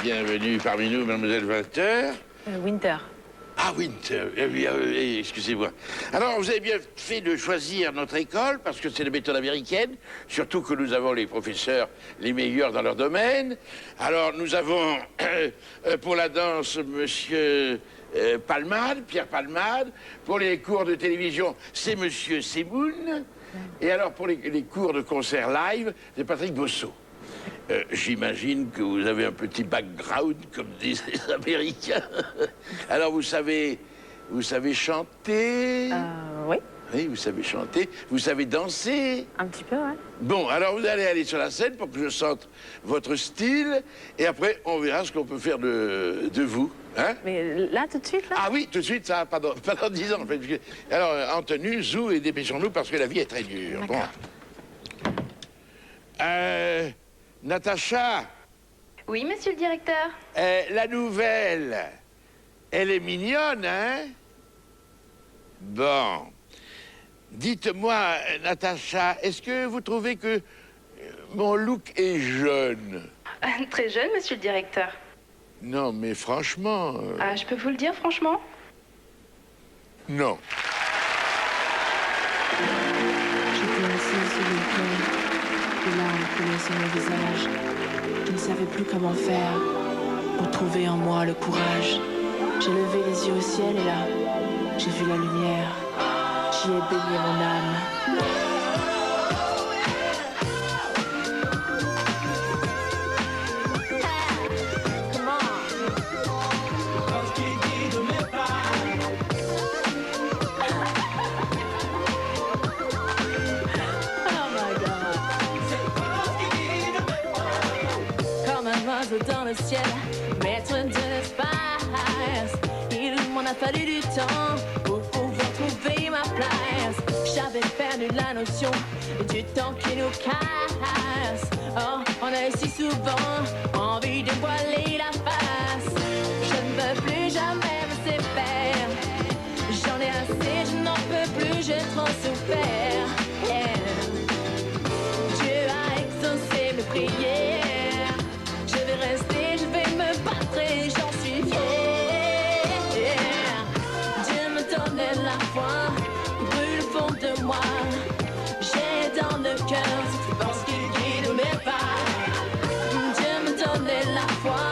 bienvenue parmi nous, mademoiselle Walter. Winter. Ah, Winter, excusez-moi. Alors, vous avez bien fait de choisir notre école, parce que c'est la méthode américaine, surtout que nous avons les professeurs les meilleurs dans leur domaine. Alors, nous avons, pour la danse, monsieur Palmade, Pierre Palmade. Pour les cours de télévision, c'est monsieur Semoun. Et alors, pour les cours de concert live, c'est Patrick Bosso. J'imagine que vous avez un petit background, comme disent les Américains. Alors, vous savez chanter? Oui. Oui, vous savez chanter. Vous savez danser? Un petit peu, ouais. Bon, alors vous allez aller sur la scène pour que je sente votre style. Et après, on verra ce qu'on peut faire de vous. Hein? Mais là, tout de suite, là? Ah oui, tout de suite, ça, pas dans 10 ans. En fait. Alors, en tenue, zou et dépêchons-nous parce que la vie est très dure. Bon. Natacha. Oui, monsieur le directeur. La nouvelle, elle est mignonne, hein? Bon. Dites-moi, Natacha, est-ce que vous trouvez que mon look est jeune? Très jeune, monsieur le directeur. Non, mais franchement... Ah, je peux vous le dire, franchement? Non. J'étais assise sur une plaine. Des larmes coulaient sur mon visage. Je ne savais plus comment faire pour trouver en moi le courage. J'ai levé les yeux au ciel et là, j'ai vu la lumière. J'y ai baigné mon âme. Dans le ciel, maître de l'espace. Il m'en a fallu du temps pour pouvoir trouver ma place. J'avais perdu la notion du temps qui nous casse. Oh, on a si souvent envie de voiler la face. Je ne veux plus jamais me séparer. J'en ai assez, je n'en peux plus, j'ai trop souffert. Yeah. Dieu a exaucé mes prières. J'en suis fière. Dieu me donnait la foi, brûle au fond de moi. J'ai dans le cœur cette force qui guide mes pas. Dieu me donnait la foi,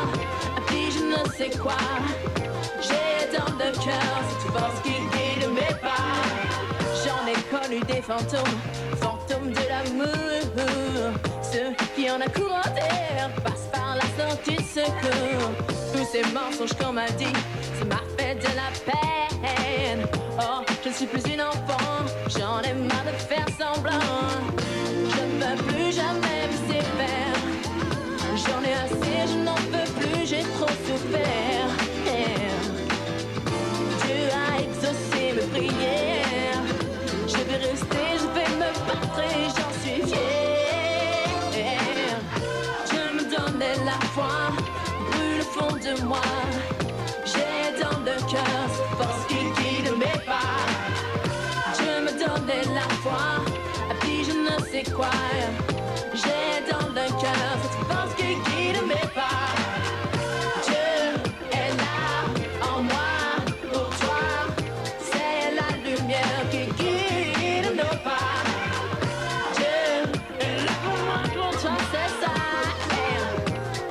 puis je ne sais quoi. J'ai dans le cœur cette force qui guide mes pas. J'en ai connu des fantômes, fantômes de l'amour. Ceux qui en accourantèrent passent par la sortie de secours. Tous ces mensonges qu'on m'a dit, ça m'a fait de la peine. Oh, je ne suis plus une enfant, j'en ai marre de faire semblant. Je ne veux plus jamais me séparer. J'en ai assez, je n'en peux plus, j'ai trop souffert. Yeah. Dieu a exaucé mes prières. Je vais rester, je vais me battre et j'en suis fière. Dieu me donnait la foi, brûle au fond de moi. J'ai dans le cœur cette force qui guide mes pas. Dieu me donnait la foi, puis je ne sais quoi. J'ai dans le cœur cette force qui guide mes pas. Dieu est là en moi pour toi. C'est la lumière qui guide nos pas. Dieu est là pour moi pour toi, c'est ça.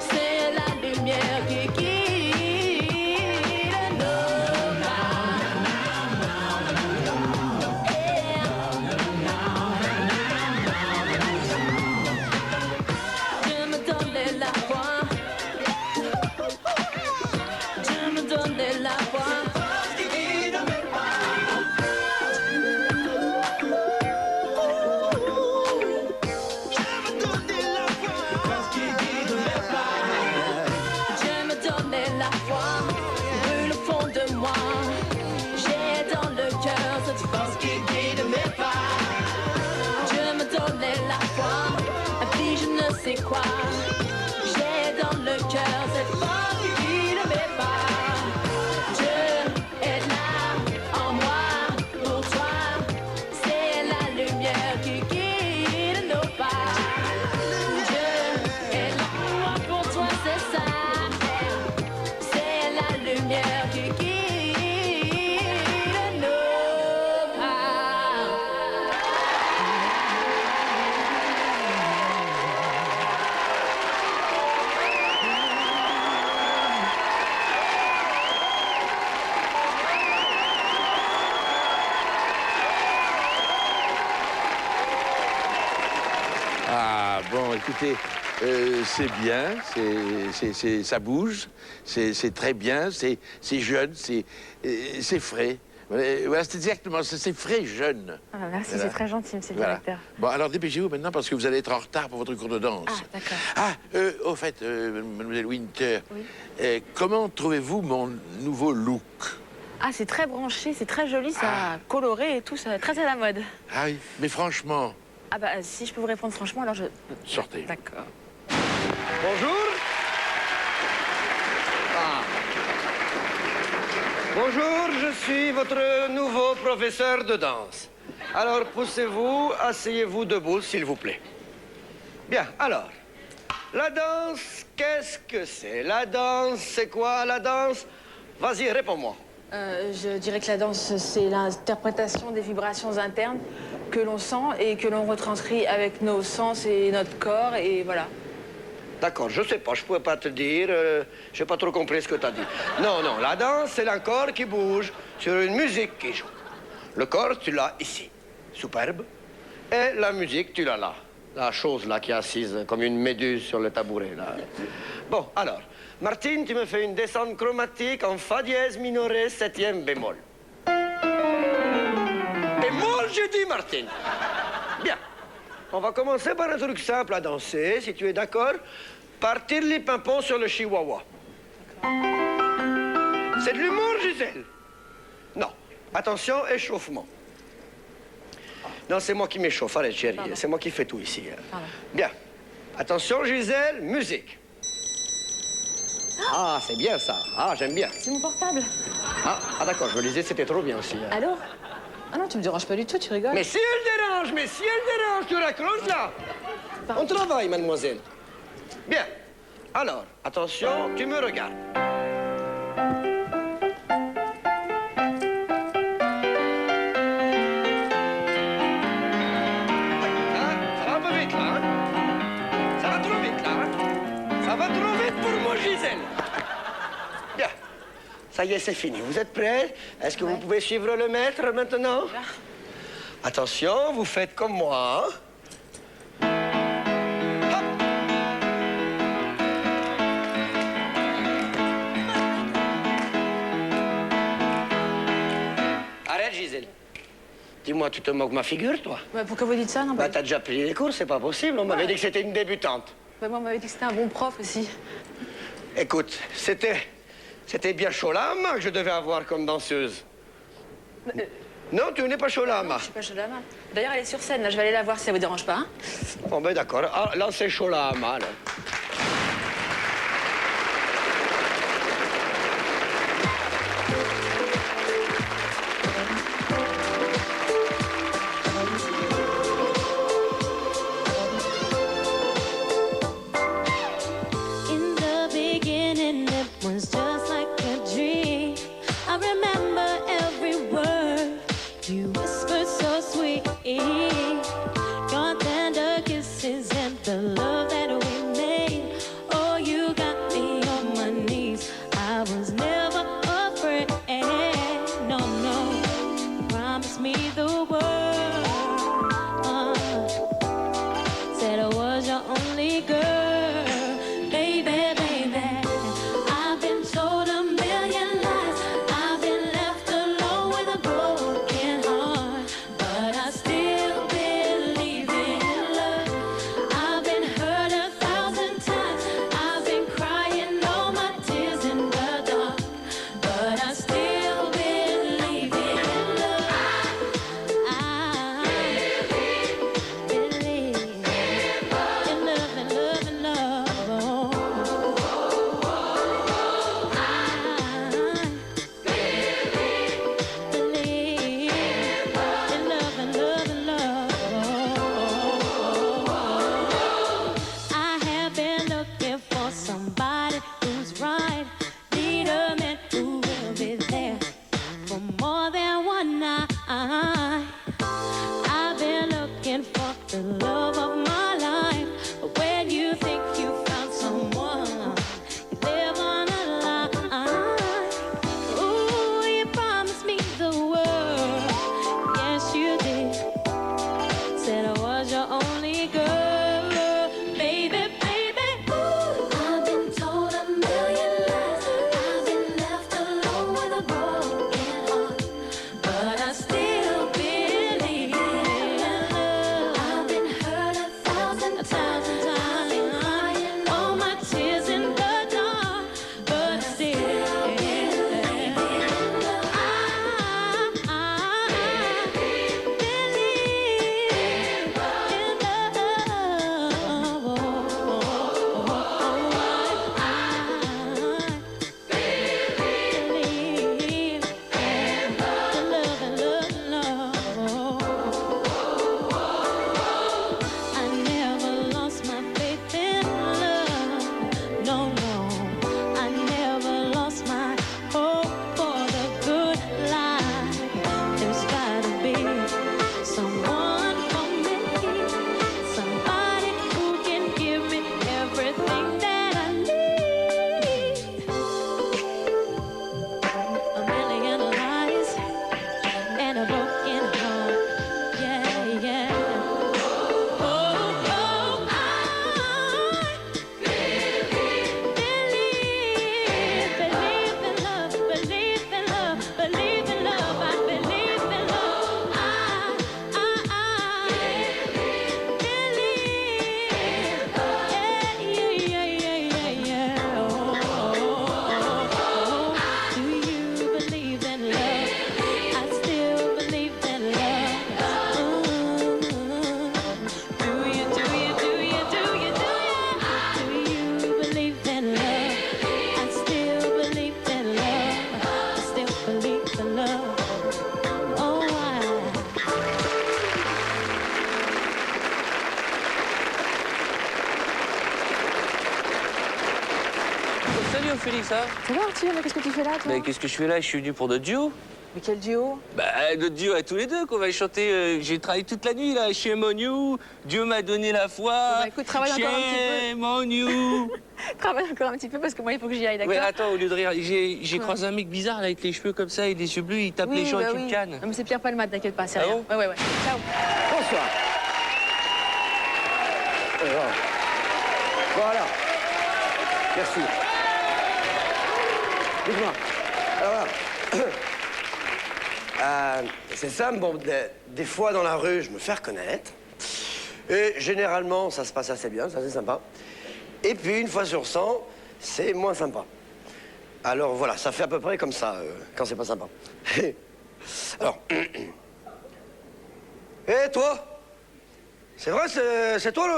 C'est la lumière qui guide nos pas. Dieu me donnait la foi. Dieu me donnait la foi. Dieu me donnait la foi, brûle au fond de moi. J'ai dans le cœur cette force qui guide mes pas. Dieu me donnait la foi, puis je ne sais quoi. J'ai dans le cœur cette force qui guide mes pas. Dieu est là en moi pour toi. C'est la lumière qui guide nos pas. Dieu est là pour moi pour toi, c'est ça. écoutez, c'est bien, ça bouge, c'est très bien, c'est jeune, c'est frais. Voilà, c'est exactement, c'est frais jeune. Ah, merci, Voilà. c'est très gentil, monsieur le Voilà. directeur. Bon, alors dépêchez-vous maintenant parce que vous allez être en retard pour votre cours de danse. Ah, d'accord. Ah, au fait, mademoiselle Winter, Oui. comment trouvez-vous mon nouveau look? Ah, c'est très branché, c'est très joli, ça a coloré et tout, ça très à la mode. Ah oui, mais franchement, Ah bah, si je peux vous répondre franchement, alors je... sortez. D'accord. Bonjour. Ah. Bonjour, je suis votre nouveau professeur de danse. Alors, poussez-vous, asseyez-vous debout, s'il vous plaît. Bien, alors, la danse, qu'est-ce que c'est? La danse, c'est quoi la danse? Vas-y, réponds-moi. Je dirais que la danse, c'est l'interprétation des vibrations internes que l'on sent et que l'on retranscrit avec nos sens et notre corps, et voilà. D'accord, je sais pas, je pouvais pas te dire, j'ai pas trop compris ce que tu as dit. Non, non, la danse, c'est un corps qui bouge sur une musique qui joue. Le corps, tu l'as ici, superbe, et la musique, tu l'as là. La chose là qui est assise comme une méduse sur le tabouret, là. Bon, alors, Martine, tu me fais une descente chromatique en fa dièse minoré 7e bémol. Bémol, j'ai dit, Martine. Bien. On va commencer par un truc simple à danser, si tu es d'accord. Partir les pimpons sur le chihuahua. C'est de l'humour, Gisèle? Non. Attention, échauffement. Non, c'est moi qui m'échauffe. Allez, chérie, c'est moi qui fais tout ici. Pardon. Bien. Attention, Gisèle, musique. Ah, c'est bien ça. Ah, j'aime bien. C'est mon portable. Ah, d'accord, je me disais, c'était trop bien aussi. Allô? Ah non, tu me déranges pas du tout, tu rigoles. Mais si elle dérange, tu raccroches là. Pardon. On travaille, mademoiselle. Bien. Alors, attention, tu me regardes. Ça va un peu vite, là. Hein? Ça va trop vite, là. Hein? Ça va trop vite pour moi, Gisèle. Bien. Ça y est, c'est fini. Vous êtes prêts? Est-ce que vous pouvez suivre le maître maintenant? Attention, vous faites comme moi. Hop. Arrête, Gisèle. Dis-moi, tu te moques ma figure, toi? Bah, pourquoi vous dites ça? Non, Bah, t'as déjà pris les cours, c'est pas possible. On m'avait dit que c'était une débutante. bah, moi, on m'avait dit que c'était un bon prof aussi. Écoute, c'était bien chaud la main que je devais avoir comme danseuse. Non, tu n'es pas chaud la main. Je suis pas chaud la main. D'ailleurs, elle est sur scène, là, je vais aller la voir si ça vous dérange pas. Hein. Bon, ben d'accord. Ah, là, c'est chaud la main, là. In the beginning, it was just like a dream. I remember every word you whispered so sweet. Your tender kisses and the love that we made. Salut Félix, ça va? Ça va Arthur, mais qu'est-ce que tu fais là toi? Mais qu'est-ce que je fais là? Je suis venu pour notre duo. Mais quel duo? Bah, notre duo à tous les deux qu'on va chanter. J'ai travaillé toute la nuit là, Shame on you. Dieu m'a donné la foi. Bon, bah, écoute, travaille encore un petit peu. Shame on you. Travaille encore un petit peu parce que moi il faut que j'y aille, d'accord? Ouais, attends, au lieu de rire, j'ai croisé un mec bizarre là, avec les cheveux comme ça et des yeux bleus, il tape les gens avec une canne. Non, mais c'est Pierre Palmade, t'inquiète pas, c'est Ah rien. bon Ouais. Ciao. Bonsoir. Voilà. Merci. Dites-moi. Alors voilà. C'est simple, bon, des fois dans la rue, je me fais reconnaître. Et généralement, ça se passe assez bien, ça c'est sympa. Et puis, une fois sur 100, c'est moins sympa. Alors voilà, ça fait à peu près comme ça, quand c'est pas sympa. Alors... Hé, toi? C'est vrai, c'est toi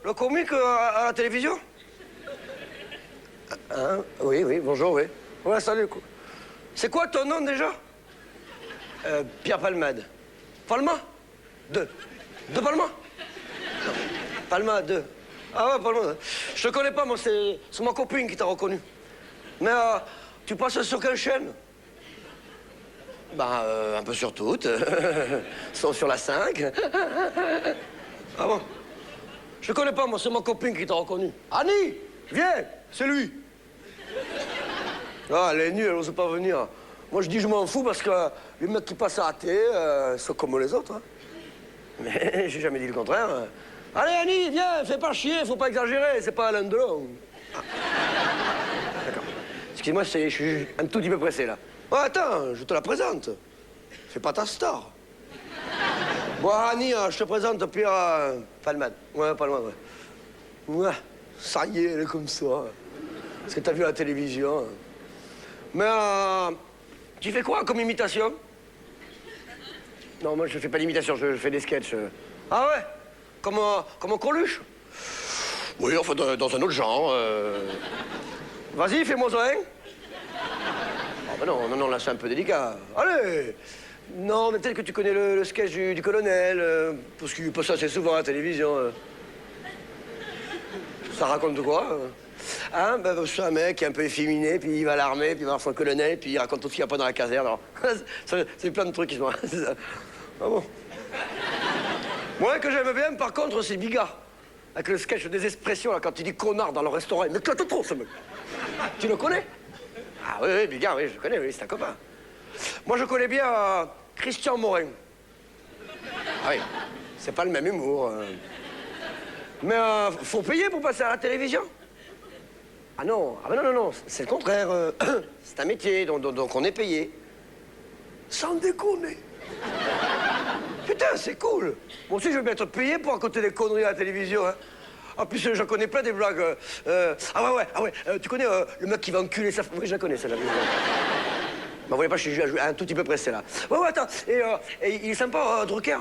le comique à la télévision? Hein? Oui, bonjour, oui. Ouais, salut. C'est quoi ton nom déjà? Pierre Palmade. Palma? De Palma? Non. Palma, 2. Ah ouais, Palma. Je te connais pas, moi, c'est ma copine qui t'a reconnu. Mais tu passes sur quelle chaîne? Bah, un peu sur toutes. Sont sur la 5. Ah bon? Je te connais pas, moi, c'est ma copine qui t'a reconnu. Annie, viens, c'est lui. Ah, elle est nulle, elle n'ose pas venir. Moi, je dis je m'en fous parce que les mecs qui passent à la télé sont comme les autres. Hein. Mais j'ai jamais dit le contraire. Allez, Annie, viens, fais pas chier, faut pas exagérer, c'est pas Alain Delon. Ah. D'accord. Excuse-moi, je suis un tout petit peu pressé, là. Oh, attends, je te la présente. C'est pas ta star. Bon, Annie, je te présente Pierre Palmade. Ouais, Palmade, ouais. Ouais, ça y est, elle est comme ça. Parce que t'as vu à la télévision. Mais, tu fais quoi comme imitation? Non, moi, je fais pas d'imitation, je fais des sketchs. Ah ouais? Comme Coluche? Oui, enfin, dans un autre genre. Vas-y, fais-moi un. Ah bah non, là, c'est un peu délicat. Allez! Non, mais peut-être que tu connais le sketch du colonel, parce qu'il passe assez souvent à la télévision. Ça raconte de quoi? Hein? Ben, c'est un mec qui est un peu efféminé, puis il va à l'armée, puis il va voir son colonel, puis il raconte tout ce qu'il n'y a pas dans la caserne. Alors, c'est plein de trucs qui sont... Ah bon? Moi, que j'aime bien, par contre, c'est Bigard. Avec le sketch des expressions, là, quand il dit connard dans le restaurant. Il m'éclate trop, ce mec. Tu le connais? Ah oui, Bigard, oui, je le connais, oui, c'est un copain. Moi, je connais bien Christian Morin. Ah oui, c'est pas le même humour. Mais faut payer pour passer à la télévision? Ah non, non, c'est le contraire. C'est un métier, donc on est payé. Sans déconner. Putain, c'est cool. Moi aussi, je veux bien être payé pour raconter des conneries à la télévision. Hein. En plus, j'en connais plein des blagues. Ah ouais. Tu connais le mec qui va enculer sa... Oui, je la connais, celle-là. Vous voyez pas, je suis un tout petit peu pressé, là. Ouais, attends. Et il est sympa, Drucker?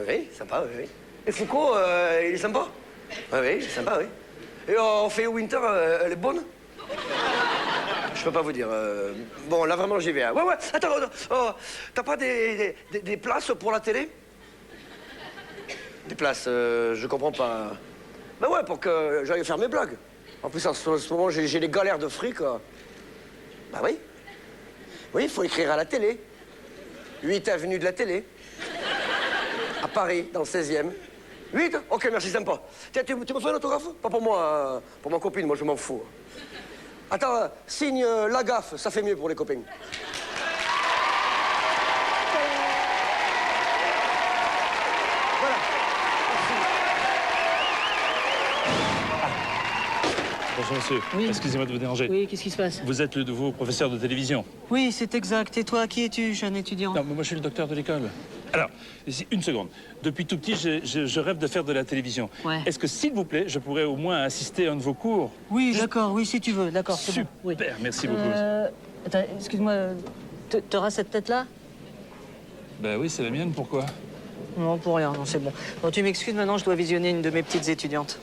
Oui, sympa, oui. Et Foucault, il est sympa? Oui, il est sympa, oui. Et Ophélie Winter, elle est bonne? Je peux pas vous dire. Bon, là, vraiment, j'y vais. Hein. Ouais. Attends, t'as pas des places pour la télé? Des places, je comprends pas. Ben ouais, pour que j'aille faire mes blagues. En plus, en ce moment, j'ai des galères de fric. Bah oui. Oui, il faut écrire à la télé. 8 avenue de la télé. À Paris, dans le 16e. 8? Ok, merci, sympa. Tiens, tu me fais un autographe? Pas pour moi, pour ma copine, moi je m'en fous. Attends, signe la gaffe, ça fait mieux pour les copains. Voilà. Bonjour monsieur, Oui. excusez-moi de vous déranger. Oui, qu'est-ce qui se passe? Vous êtes le nouveau professeur de télévision. Oui, c'est exact. Et toi, qui es-tu, jeune étudiant? Non, mais moi je suis le docteur de l'école. Alors, une seconde. Depuis tout petit, je rêve de faire de la télévision. Ouais. Est-ce que, s'il vous plaît, je pourrais au moins assister à un de vos cours? Oui, d'accord, oui, si tu veux, d'accord, c'est Super, bon. Oui. merci beaucoup. Attends, excuse-moi, t'auras cette tête-là? Ben oui, c'est la mienne, pourquoi? Non, pour rien, non, c'est bon. Bon, tu m'excuses, maintenant, je dois visionner une de mes petites étudiantes.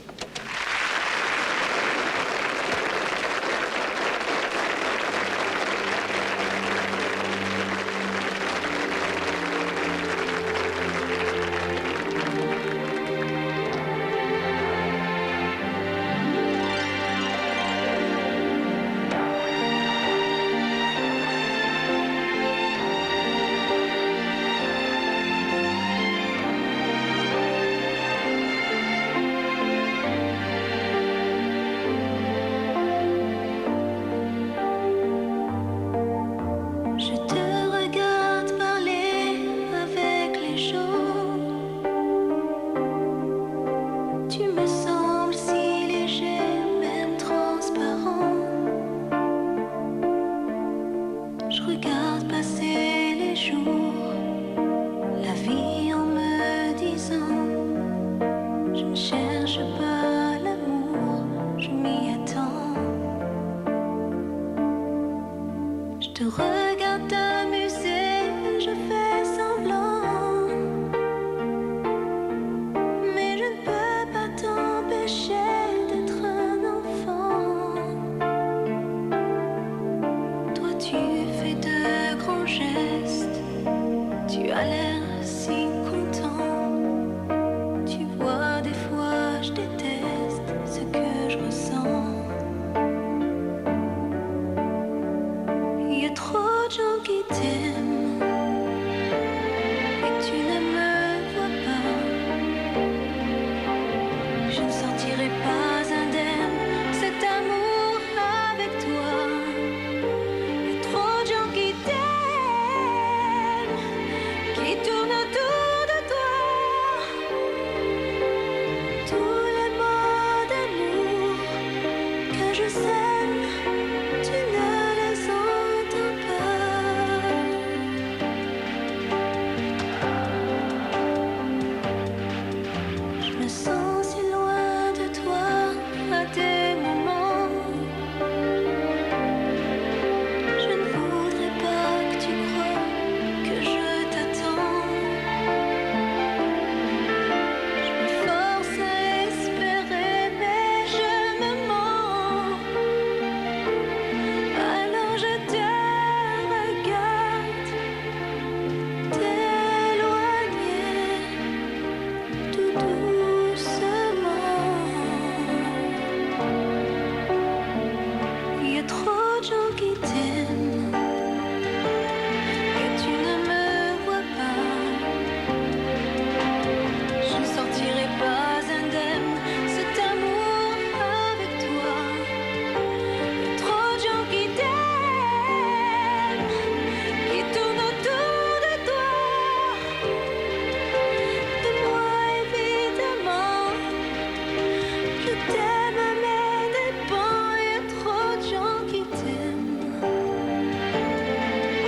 te regarde t'amuser, je fais semblant. Mais je ne peux pas t'empêcher d'être un enfant. Toi tu fais de grands gestes, tu as l'air si content. Tu vois, des fois je déteste ce que je ressens. Il y a trop de gens qui t'aiment et tu ne me vois pas. Je ne sortirai pas indemne cet amour avec toi. Il y a trop de gens qui t'aiment, qui tournent autour de toi. Tous les mots d'amour que je sème, tu ne les entends pas. Je me sens si loin de toi à des moments. Je ne voudrais pas que tu crois que je t'attends. Je me force à espérer, mais je me mens. Alors je te regarde t'éloigner tout doucement. Il y a trop de gens qui t'aiment et tu ne me vois pas. Je ne sortirai pas indemne cet amour avec toi. Il y a trop de gens qui t'aiment, qui tournent autour de toi. De moi évidemment, je t'aime à mes dépens. Il y a trop de gens qui t'aiment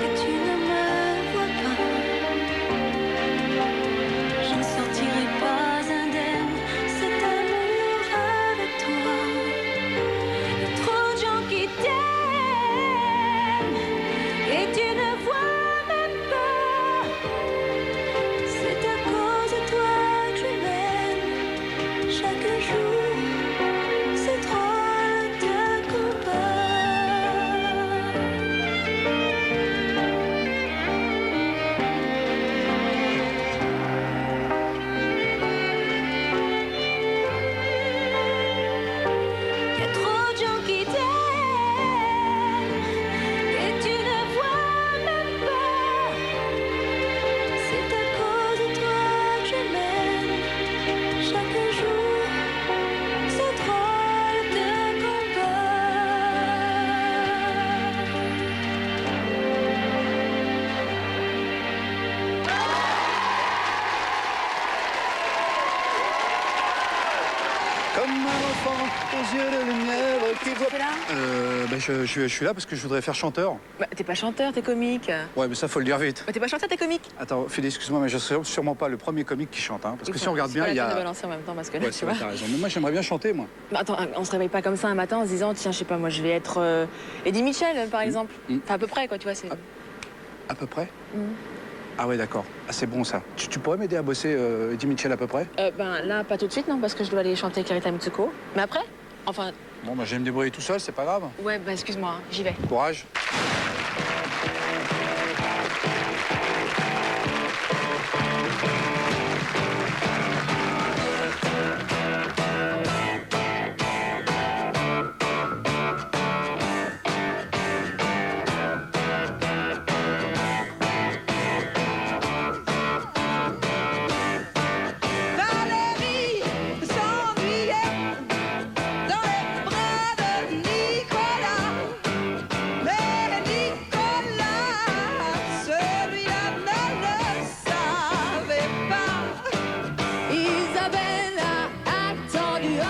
et tu ne me vois pas. Je ne sortirai pas indemne cet amour avec toi. Il y a trop de gens qui t'aiment et tu ne vois même pas. C'est à cause de toi que je m'aime chaque jour. C'est drôle de combat. Il y a trop de gens qui t'aiment et tu ne vois même pas. C'est à cause de toi que je m'aime chaque jour. C'est drôle de Comme un enfant aux yeux de lumière qui voit... Tu es là Je suis là parce que je voudrais faire chanteur. Bah, t'es pas chanteur, t'es comique. Ouais, mais ça, faut le dire vite. Bah, t'es pas chanteur, t'es comique. Attends, Phil, excuse-moi, mais je serai sûrement pas le premier comique qui chante, hein, parce que si on regarde bien, il y C'est pas la peine de a... balancer en même temps parce que là, Ouais, tu c'est vois. vrai, t'as raison. Mais moi, j'aimerais bien chanter, moi. Bah, attends, on se réveille pas comme ça un matin en se disant tiens, je sais pas, moi je vais être Eddie Mitchell par exemple. Enfin, à peu près quoi, tu vois. C'est... À peu près Ah ouais, d'accord. Ah, c'est bon, ça. Tu pourrais m'aider à bosser Eddie Mitchell à peu près? Ben là, pas tout de suite, non, parce que je dois aller chanter Clarita Mitsuko. Mais après, enfin, Bon, bah, je vais me débrouiller tout seul, c'est pas grave. ouais, bah excuse-moi, hein, j'y vais. Courage. Valérie s'ennuyait dans les bras de Nicolas. Mais Nicolas, celui-là ne le savait pas. Isabelle a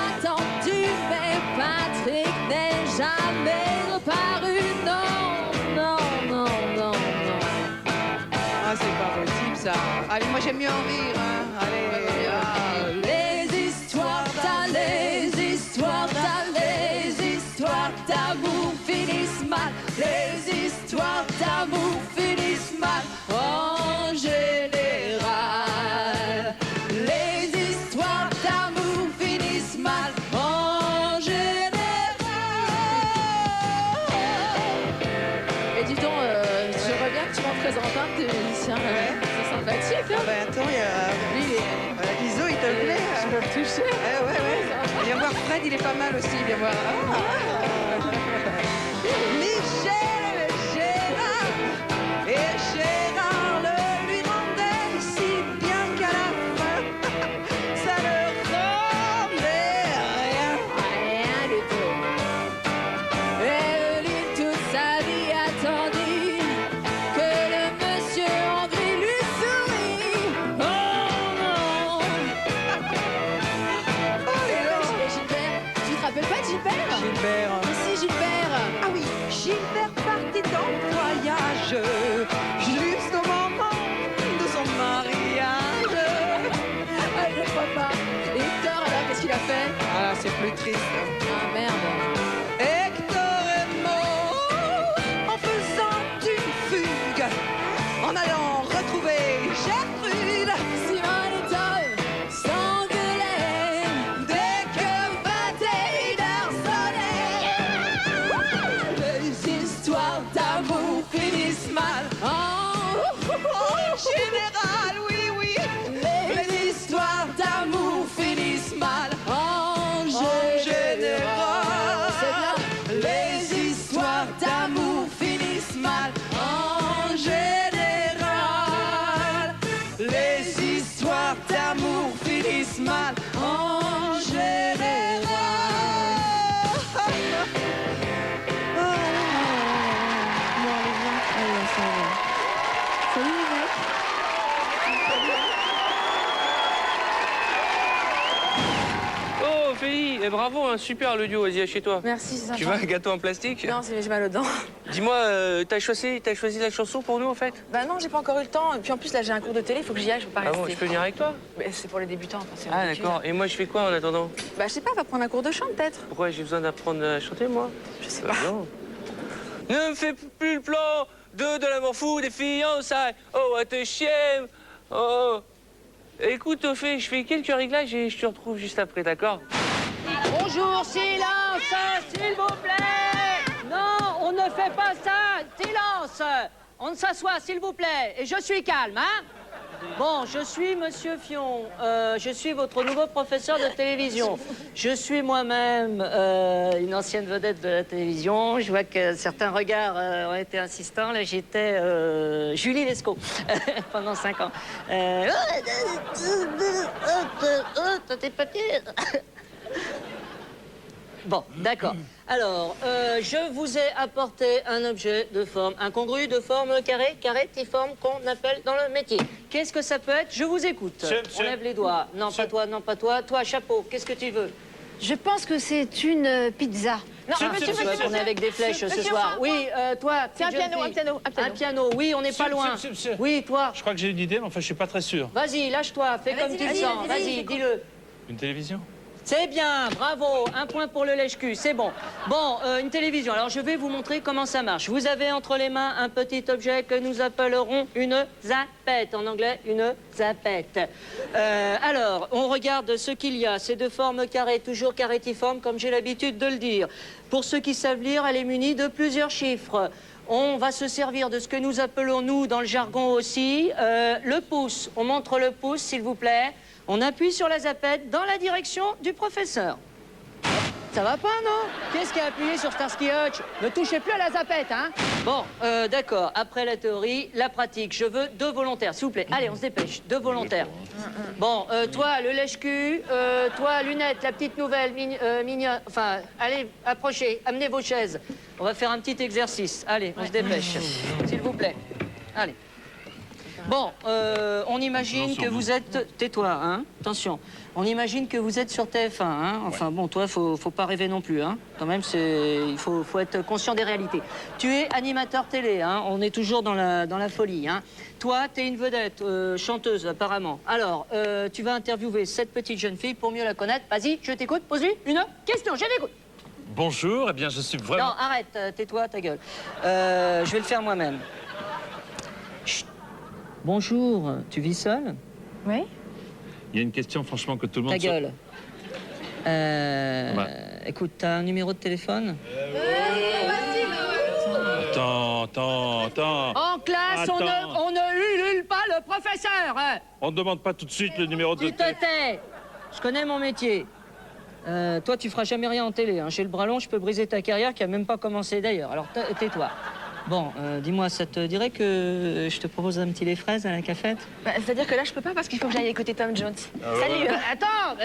attendu, mais Patrick n'est jamais reparu. Non, non, non, non, non. Ah, c'est pas possible ça. Allez, moi j'aime mieux en rire. Hein. Allez, Les histoires d'amour finissent mal. Les histoires peintre de musicien. C'est sympathique, hein? Bah attends, il y a... Lui, il est... Guizot, il te plaît? Je peux le toucher. Ouais. Viens voir Fred, il est pas mal aussi, viens voir. Michel Gérard, et Gérard le lui rendait si bien qu'à la fin, ça ne rendait rien. Rien du tout. Evelyne, toute sa vie attendit que le monsieur en gris lui sourit. Oh non! Gilbert, tu te rappelles pas de Gilbert? Gilbert. Si, Gilbert. Ah oui, Gilbert partit en voyage juste au moment de son mariage. Ah, je crois pas. Et Hector, alors, qu'est-ce qu'il a fait? Ah, c'est plus triste. Ah, merde. Hector est mort en faisant une fugue, en allant retrouver Gertrude. Simone et Tom s'engueulaient dès que 21h sonnait. Les histoires d'amour finissent mal. En général, oui. Les histoires d'amour finissent mal. En général. C'est là. Les histoires d'amour finissent mal. En général, les histoires d'amour finissent mal. En général. Salut les mecs. Oh, Ophélie, bravo, hein, super le duo, vas-y, chez toi. Merci, c'est sympa. Tu veux un gâteau en plastique? Non, j'ai mal aux dents. Dis-moi, t'as choisi la chanson pour nous, en fait? Bah non, j'ai pas encore eu le temps. Et puis en plus, là, j'ai un cours de télé, il faut que j'y aille, je peux pas Ah rester. bon, je peux venir avec toi? Mais c'est pour les débutants, enfin, c'est Ah, ridicule. d'accord. Et moi, je fais quoi en attendant? Bah, je sais pas, va prendre un cours de chant, peut-être. Pourquoi j'ai besoin d'apprendre à chanter, moi? Je sais pas. Non. Ne me fais plus le plan de l'amour fou, des fiançailles. Oh, what a shame. Oh. Écoute, Ophé, je fais quelques réglages et je te retrouve juste après, d'accord? Bonjour, silence, s'il vous plaît. Non, on ne fait pas ça. Silence. On s'assoit, s'il vous plaît. Et je suis calme, hein? Bon, je suis Monsieur Fion. Je suis votre nouveau professeur de télévision. Je suis moi-même une ancienne vedette de la télévision. Je vois que certains regards ont été insistants. Là, j'étais Julie Lescaut pendant 5 ans. T'as tes papiers? Bon, d'accord. Alors, je vous ai apporté un objet de forme incongrue, de forme carrétiforme, qu'on appelle dans le métier. Qu'est-ce que ça peut être? Je vous écoute. On lève les doigts. Non, pas toi, non, pas toi. Toi, chapeau, qu'est-ce que tu veux? Je pense que c'est une pizza. Non, monsieur, on est avec des flèches ce soir. Oui, toi, C'est un piano, un piano, un piano. Un piano, oui, on n'est pas loin. Oui, toi. Je crois que j'ai une idée, mais enfin, je suis pas très sûr. Vas-y, lâche-toi, fais comme tu le sens. Vas-y, dis-le. Une télévision? C'est bien, bravo, un point pour le lèche-cul, c'est bon. Bon, une télévision, alors je vais vous montrer comment ça marche. Vous avez entre les mains un petit objet que nous appellerons une zapette, en anglais, une zapette. Alors, on regarde ce qu'il y a, c'est de forme carrée, toujours carrétiforme, comme j'ai l'habitude de le dire. Pour ceux qui savent lire, elle est munie de plusieurs chiffres. On va se servir de ce que nous appelons, nous, dans le jargon aussi, le pouce. On montre le pouce, s'il vous plaît. On appuie sur la zapette dans la direction du professeur. Ça va pas, non? Qu'est-ce qui a appuyé sur Starsky Hutch? Ne touchez plus à la zapette, hein? Bon, d'accord. Après la théorie, la pratique. Je veux 2 volontaires, s'il vous plaît. Allez, on se dépêche. 2 volontaires. Bon, toi, le lèche-cul. Toi, Lunette, la petite nouvelle mignonne. Enfin, allez, approchez. Amenez vos chaises. On va faire un petit exercice. Allez, on se dépêche. S'il vous plaît. Allez. Bon, on imagine que vous êtes... Tais-toi, hein? Attention. On imagine que vous êtes sur TF1, hein? Enfin, bon, toi, faut pas rêver non plus, hein? Quand même, il faut être conscient des réalités. Tu es animateur télé, hein? On est toujours dans la folie, hein? Toi, t'es une vedette, chanteuse, apparemment. Alors, tu vas interviewer cette petite jeune fille pour mieux la connaître. Vas-y, je t'écoute. Pose-lui une question, je t'écoute. Bonjour, eh bien, je suis vraiment... Non, arrête, tais-toi, ta gueule. Je vais le faire moi-même. Chut. Bonjour, tu vis seule? Oui. Il y a une question, franchement, que tout le monde... Ta gueule. Écoute, t'as un numéro de téléphone? Attends, attends. En classe, on ne ulule pas le professeur. On ne demande pas tout de suite le numéro de... Tu te tais. Je connais mon métier. Toi, tu feras jamais rien en télé. Hein. J'ai le bras long, je peux briser ta carrière qui a même pas commencé d'ailleurs. Alors tais-toi. Bon, dis-moi, ça te dirait que je te propose un petit lait fraise à la cafette? Bah, c'est-à-dire que là, je peux pas parce qu'il faut que j'aille écouter Tom Jones. Salut. Attends.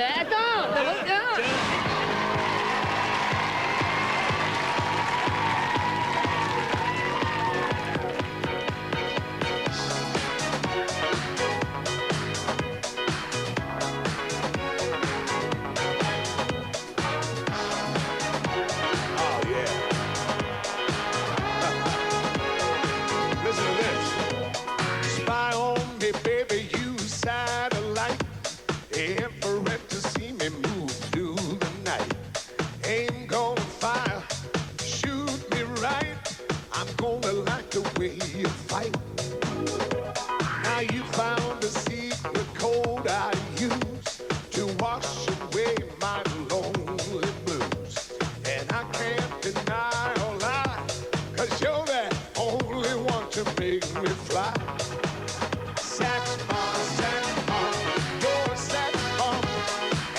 Listen to this. Spy on me, baby, you satellite. Infrared to see me move through the night. Aim gonna fire, shoot me right. I'm gonna like the way you fight. Now you found a secret code I use to wash away my lonely blues. And I can't deny or lie, 'cause you're the only one to make me fly. Saxophone, saxophone, you're a saxophone,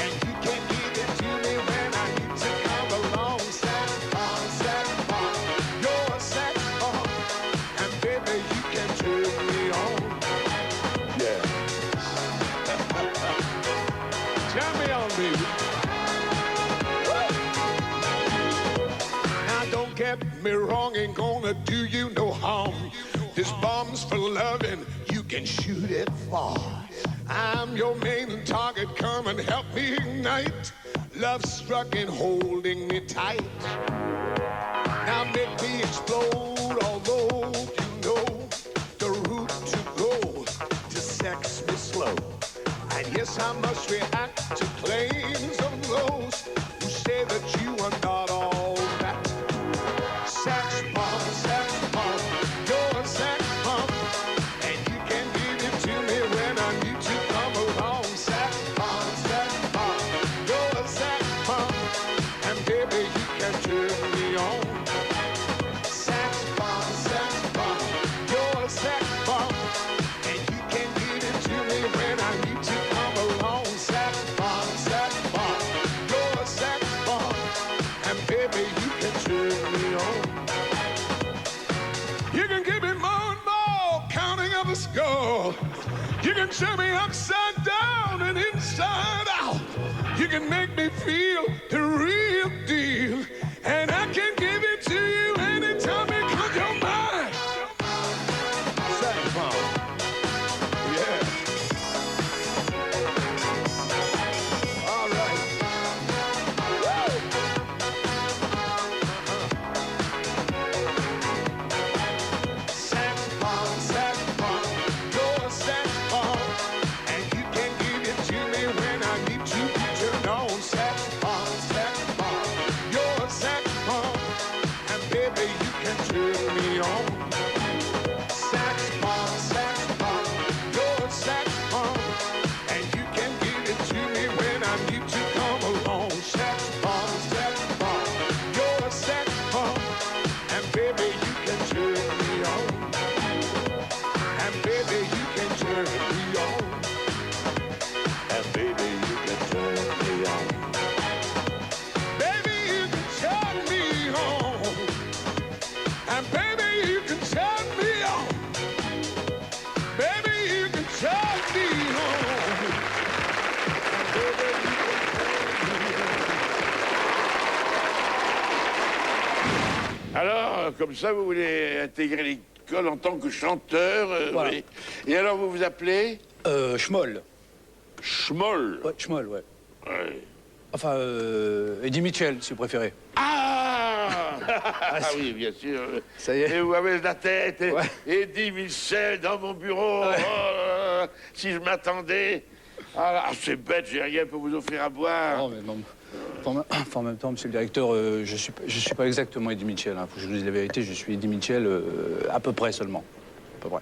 and you can give it to me when I need to come along. Saxophone, saxophone, you're a saxophone, and baby you can turn me on. Yeah. Turn me on, baby. Now don't get me wrong, ain't gonna do you no harm. This bomb's for loving, you can shoot it far. I'm your main target, come and help me ignite. Love struck and holding me tight. Now make me explode, although you know the route to go to sex me slow. And yes, I must react to claims of those who say that you are not all that. Saxophone, saxophone, you're a saxophone, and you can give it to me when I need to come along. Saxophone, saxophone, you're a saxophone, and baby you can turn me on. Saxophone, saxophone, you're a saxophone, and you can give it to me when I need to come along. Saxophone, saxophone, you're a saxophone, and baby you can turn me on. You can keep it more and more, counting up the score. You can turn me upside down and inside out. You can make me feel the real deal, and I can give it to you anytime because you're mine. Saxophone, yeah. All right. Woo! Saxophone, saxophone, you're a saxophone, and you can give it to me when I need to be turned on. Saxophone, saxophone, you're a saxophone, and baby you can turn me on. Saxophone, saxophone, you're a saxophone, and you can give it to me when I need to come along. Saxophone, saxophone, you're a saxophone, and baby you can turn me on. And baby you can turn me on. And baby you can turn me on. Baby you can turn me on. And baby you can turn me on. Baby you can turn me on. And baby you can turn me on. Alors, comme ça, vous voulez intégrer l'école en tant que chanteur Voilà. oui. Et alors, vous vous appelez Schmoll. Schmoll. Ouais, Schmoll, ouais. Ouais. Enfin, Eddie Mitchell, si vous préférez. Ah oui, bien sûr. Ça y est. Et vous avez la tête. Ouais. Eddie Mitchell dans mon bureau. Ouais. Oh là là, si je m'attendais. Ah là, c'est bête, j'ai rien pour vous offrir à boire. Non, mais non. Enfin, en même temps, monsieur le directeur, je suis pas exactement Eddie Mitchell. Faut que je vous dise la vérité, je suis Eddie Mitchell à peu près seulement. À peu près.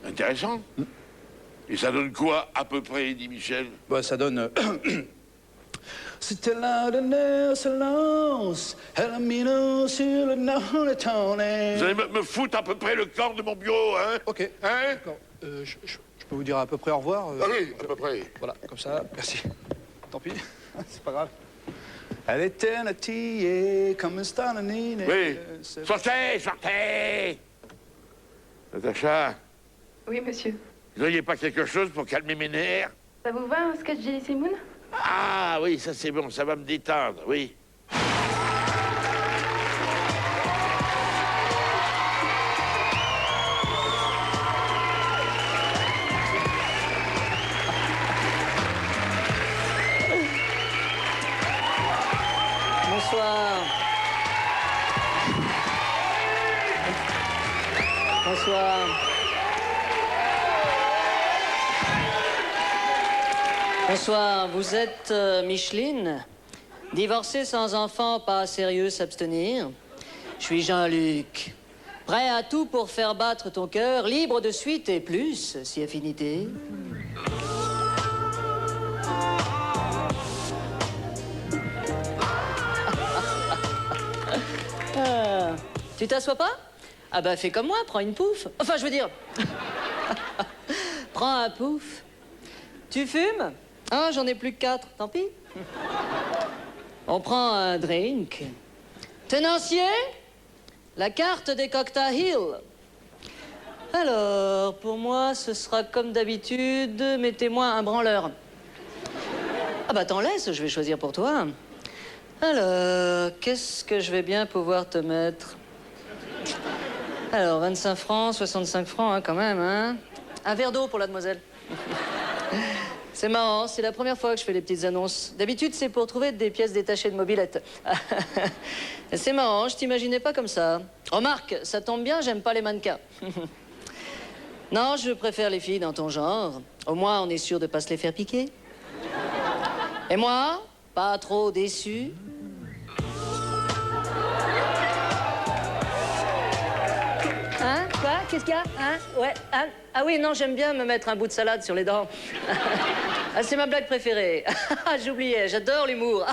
Intéressant. Et ça donne quoi, à peu près, Eddie Mitchell? Bah, ça donne... C'était là de neige, silence, Elamino sur le nord de ton nez. Vous allez me foutre à peu près le corps de mon bureau, hein? Ok. Hein? D'accord. Je peux vous dire à peu près au revoir? Ah oui, à peu près. Voilà, comme ça, merci. Tant pis, c'est pas grave. Elle était natille comme un stananine. Oui, sortez, sortez! Natacha, Oui, monsieur. vous n'auriez pas quelque chose pour calmer mes nerfs? Ça vous va, un sketch Jenny Moon? Ah oui, ça c'est bon, ça va me détendre, oui. Bonsoir. Bonsoir. Bonsoir, vous êtes Micheline? Divorcée sans enfant, pas sérieux, s'abstenir? Je suis Jean-Luc. Prêt à tout pour faire battre ton cœur, libre de suite et plus, si affinité. Tu t'assois pas? Ah bah fais comme moi, prends une pouffe. Enfin, je veux dire... prends un pouf. Tu fumes? Ah, j'en ai plus que 4, tant pis. On prend un drink. Tenancier? La carte des Cocktail Hill. Alors, pour moi, ce sera comme d'habitude, mettez-moi un branleur. Ah bah t'en laisses, je vais choisir pour toi. Alors, qu'est-ce que je vais bien pouvoir te mettre? Alors, 25 francs, 65 francs, hein, quand même, hein? Un verre d'eau pour la demoiselle. C'est marrant, c'est la première fois que je fais les petites annonces. D'habitude, c'est pour trouver des pièces détachées de mobilette. C'est marrant, je t'imaginais pas comme ça. Remarque, ça tombe bien, j'aime pas les mannequins. Non, je préfère les filles dans ton genre. Au moins, on est sûr de pas se les faire piquer. Et moi, pas trop déçu. Hein? Quoi? Qu'est-ce qu'il y a? Hein? Ouais. Hein? Ah oui, non, j'aime bien me mettre un bout de salade sur les dents. Ah, c'est ma blague préférée. J'oubliais, j'adore l'humour.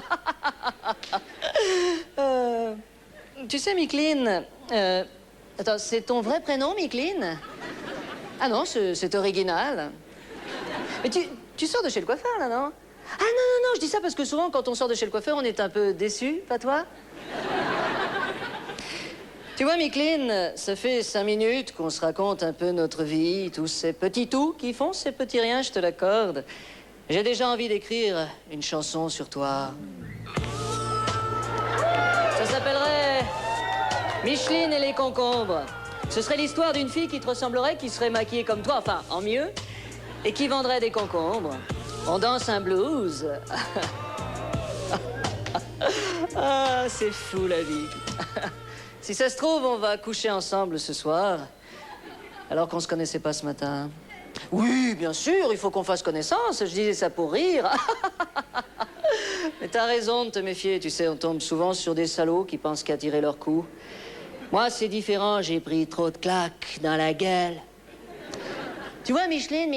Tu sais, Micheline... attends, c'est ton vrai prénom, Micheline? Ah non, c'est original. Mais tu sors de chez le coiffeur, là, non? Ah non, je dis ça parce que souvent, quand on sort de chez le coiffeur, on est un peu déçu, pas toi? Tu vois, Micheline, ça fait 5 minutes qu'on se raconte un peu notre vie, tous ces petits tout qui font ces petits riens, je te l'accorde. J'ai déjà envie d'écrire une chanson sur toi. Ça s'appellerait Micheline et les concombres. Ce serait l'histoire d'une fille qui te ressemblerait, qui serait maquillée comme toi, enfin, en mieux, et qui vendrait des concombres. On danse un blues. Ah, c'est fou, la vie. Si ça se trouve, on va coucher ensemble ce soir, alors qu'on se connaissait pas ce matin. Oui, bien sûr, il faut qu'on fasse connaissance. Je disais ça pour rire. Mais t'as raison de te méfier. Tu sais, on tombe souvent sur des salauds qui pensent qu'à tirer leur coup. Moi, c'est différent. J'ai pris trop de claques dans la gueule. Tu vois, Micheline...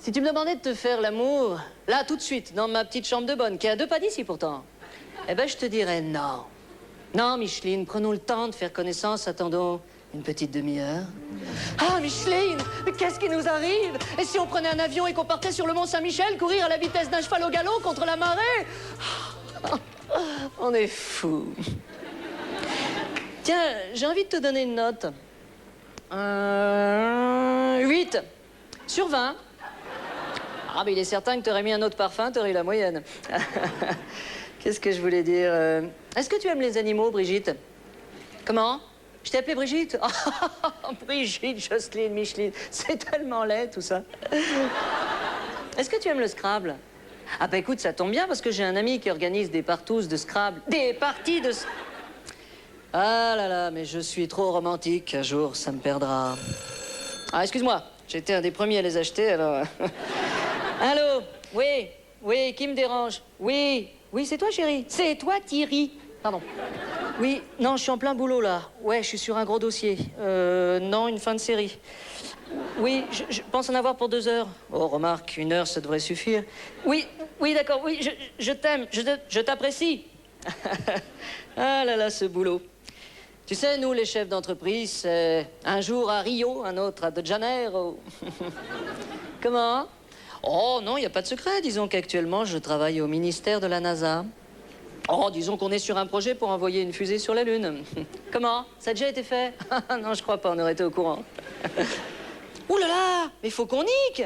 Si tu me demandais de te faire l'amour, là, tout de suite, dans ma petite chambre de bonne, qui est à 2 pas d'ici pourtant, eh ben, je te dirais non. Non, Micheline, prenons le temps de faire connaissance. Attendons une petite demi-heure. Ah, Micheline, qu'est-ce qui nous arrive? Et si on prenait un avion et qu'on partait sur le Mont Saint-Michel, courir à la vitesse d'un cheval au galop contre la marée? On est fous. Tiens, j'ai envie de te donner une note. 8 sur 20. Ah, mais il est certain que tu aurais mis un autre parfum, tu aurais eu la moyenne. Qu'est-ce que je voulais dire? Est-ce que tu aimes les animaux, Brigitte? Comment? Je t'ai appelée Brigitte? Oh, Brigitte, Jocelyne, Micheline, c'est tellement laid, tout ça. Est-ce que tu aimes le Scrabble? Ah bah écoute, ça tombe bien, parce que j'ai un ami qui organise des partous de Scrabble. Des parties de... Ah là là, mais je suis trop romantique. Un jour, ça me perdra. Ah, excuse-moi, j'étais un des premiers à les acheter, alors... Allô? Oui, oui, qui me dérange? Oui, oui, c'est toi, chérie? C'est toi, Thierry? Pardon. Oui, non, je suis en plein boulot, là. Ouais, je suis sur un gros dossier. Non, une fin de série. Oui, je pense en avoir pour 2 heures. Oh, remarque, 1 heure, ça devrait suffire. Oui, d'accord, oui, je t'aime, je t'apprécie. Ah là là, ce boulot. Tu sais, nous, les chefs d'entreprise, c'est un jour à Rio, un autre à De Janeiro. Comment? Oh non, il n'y a pas de secret. Disons qu'actuellement, je travaille au ministère de la NASA. Oh, disons qu'on est sur un projet pour envoyer une fusée sur la Lune. Comment? Ça a déjà été fait? Non, je crois pas, on aurait été au courant. Ouh là là, mais faut qu'on nique!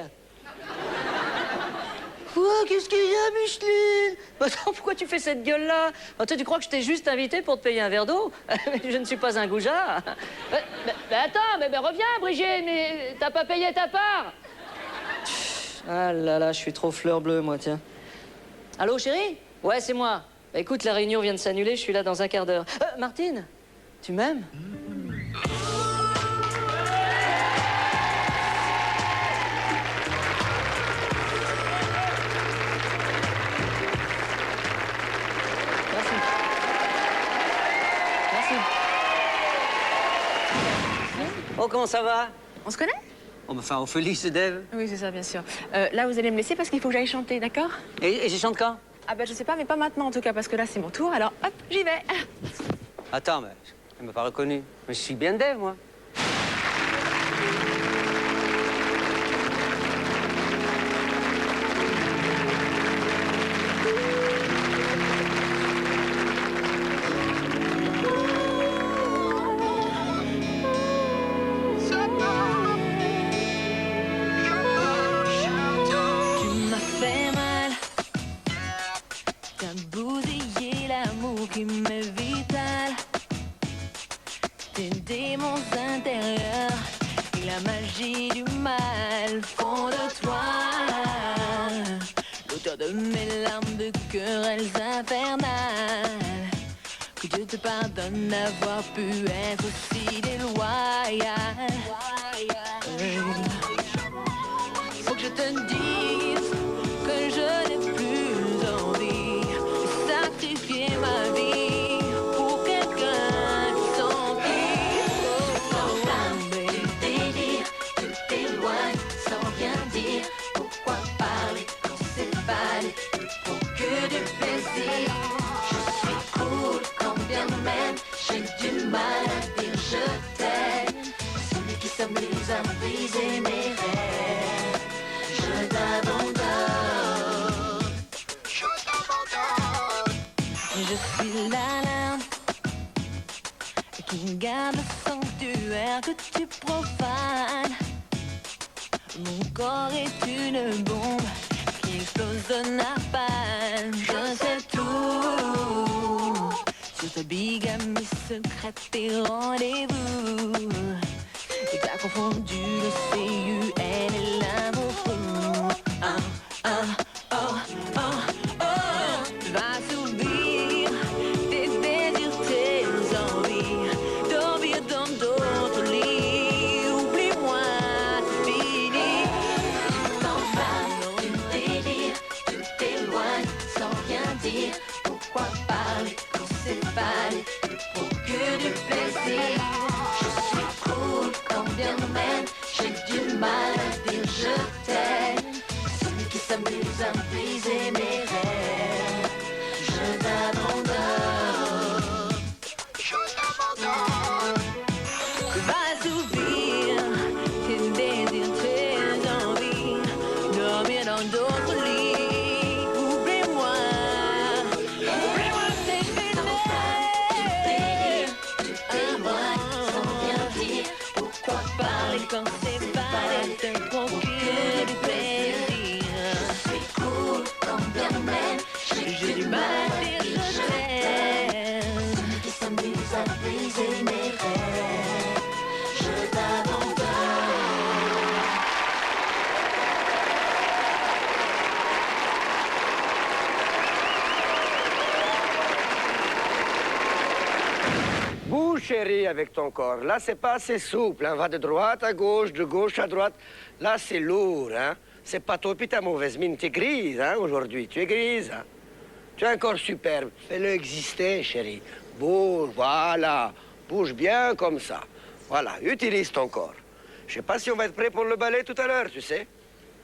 Quoi? Qu'est-ce qu'il y a, Micheline? Attends, pourquoi tu fais cette gueule-là? Oh, toi, tu crois que je t'ai juste invité pour te payer un verre d'eau? Je ne suis pas un goujat. Mais attends, mais reviens, Brigitte, mais t'as pas payé ta part? Ah là là, je suis trop fleur bleue, moi, tiens. Allô, chérie? Ouais, c'est moi. Bah, écoute, la réunion vient de s'annuler, je suis là dans un quart d'heure. Martine, tu m'aimes? Oh, comment ça va? On se connaît? Oh, enfin, Ophélie, c'est Dave. Oui, c'est ça, bien sûr. Là, vous allez me laisser parce qu'il faut que j'aille chanter, d'accord? Et j'y chante quand? Ah bah, je sais pas, mais pas maintenant, en tout cas, parce que là, c'est mon tour, alors hop, j'y vais. Attends, mais elle m'a pas reconnu. Mais je suis bien Dave, moi. qui m'est vital. Tes démons intérieurs et la magie du mal font de toi l'auteur de mes larmes de querelles infernales. Que Dieu te pardonne d'avoir pu être aussi déloyal. Faut que je te dise que je n'ai plus envie de sacrifier ma vie pour quelqu'un qui s'en pire. Sans parler de délire, tu t'éloignes sans rien dire. Pourquoi parler quand c'est valé pour que du plaisir? Je suis cool quand bien même j'ai du mal à dire je t'aime. Celui qui s'amuse à briser mes rêves. Je t'abandonne, je t'abandonne. Je suis la lame qui garde le sanctuaire que tu profanes. Mon corps est une bombe qui explose de napalm. Je sais tout sur ta bigamie secrète et rendez-vous. Et t'as confondu le CUL et l'amour fou. Va s'ouvrir tes désirs, tes envies, dormir dans d'autres lits. Oublie-moi, c'est fini. T'en vas, tu délires, tu t'éloignes sans rien dire. Pourquoi parler quand c'est valé pour que du plaisir? Je suis cool quand bien même j'ai du mal à dire je t'aime. Celui qui s'amuse à briser mes rêves. Je t'abandonne, je t'abandonne. Va s'ouvrir tes désirs, tes envies, dormir dans d'autres lits. Oublie-moi, oublie-moi, c'est fini. Tu t'éloignes sans rien dire. Pourquoi parler quand c'est valé te procurer du plaisir? Je suis cool quand bien même j'ai du mal à dire je t'aime. Celui qui s'amuse à briser mes rêves. Je t'abandonne. Bouge, chérie, avec ton corps. Là, c'est pas assez souple. Hein. Va de droite à gauche, de gauche à droite. Là, c'est lourd. Hein. C'est pas toi, puis ta mauvaise mine. Tu es grise, hein, aujourd'hui. Tu es grise. Hein. Tu as un corps superbe. Fais-le exister, chérie. Bouge, voilà. Bouge bien comme ça. Voilà, utilise ton corps. Je sais pas si on va être prêt pour le ballet tout à l'heure, tu sais.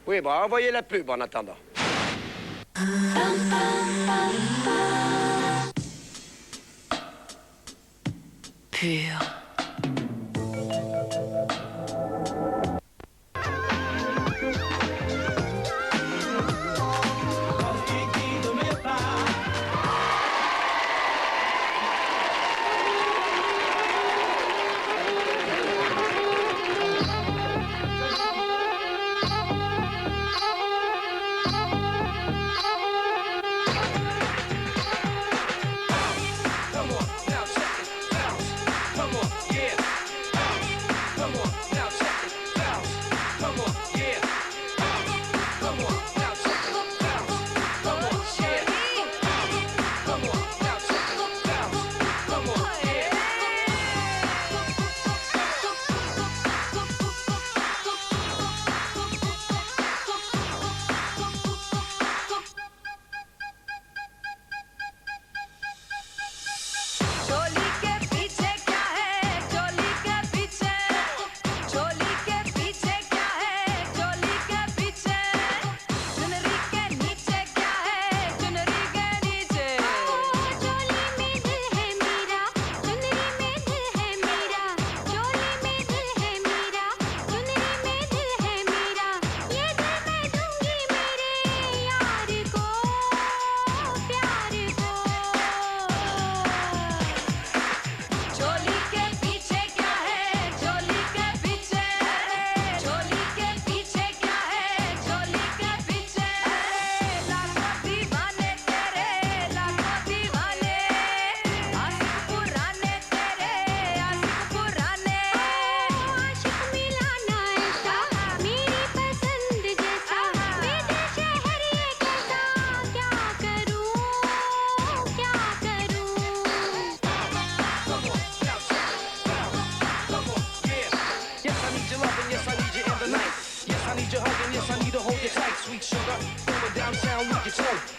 Oui, bon, envoyez la pub en attendant. Pur.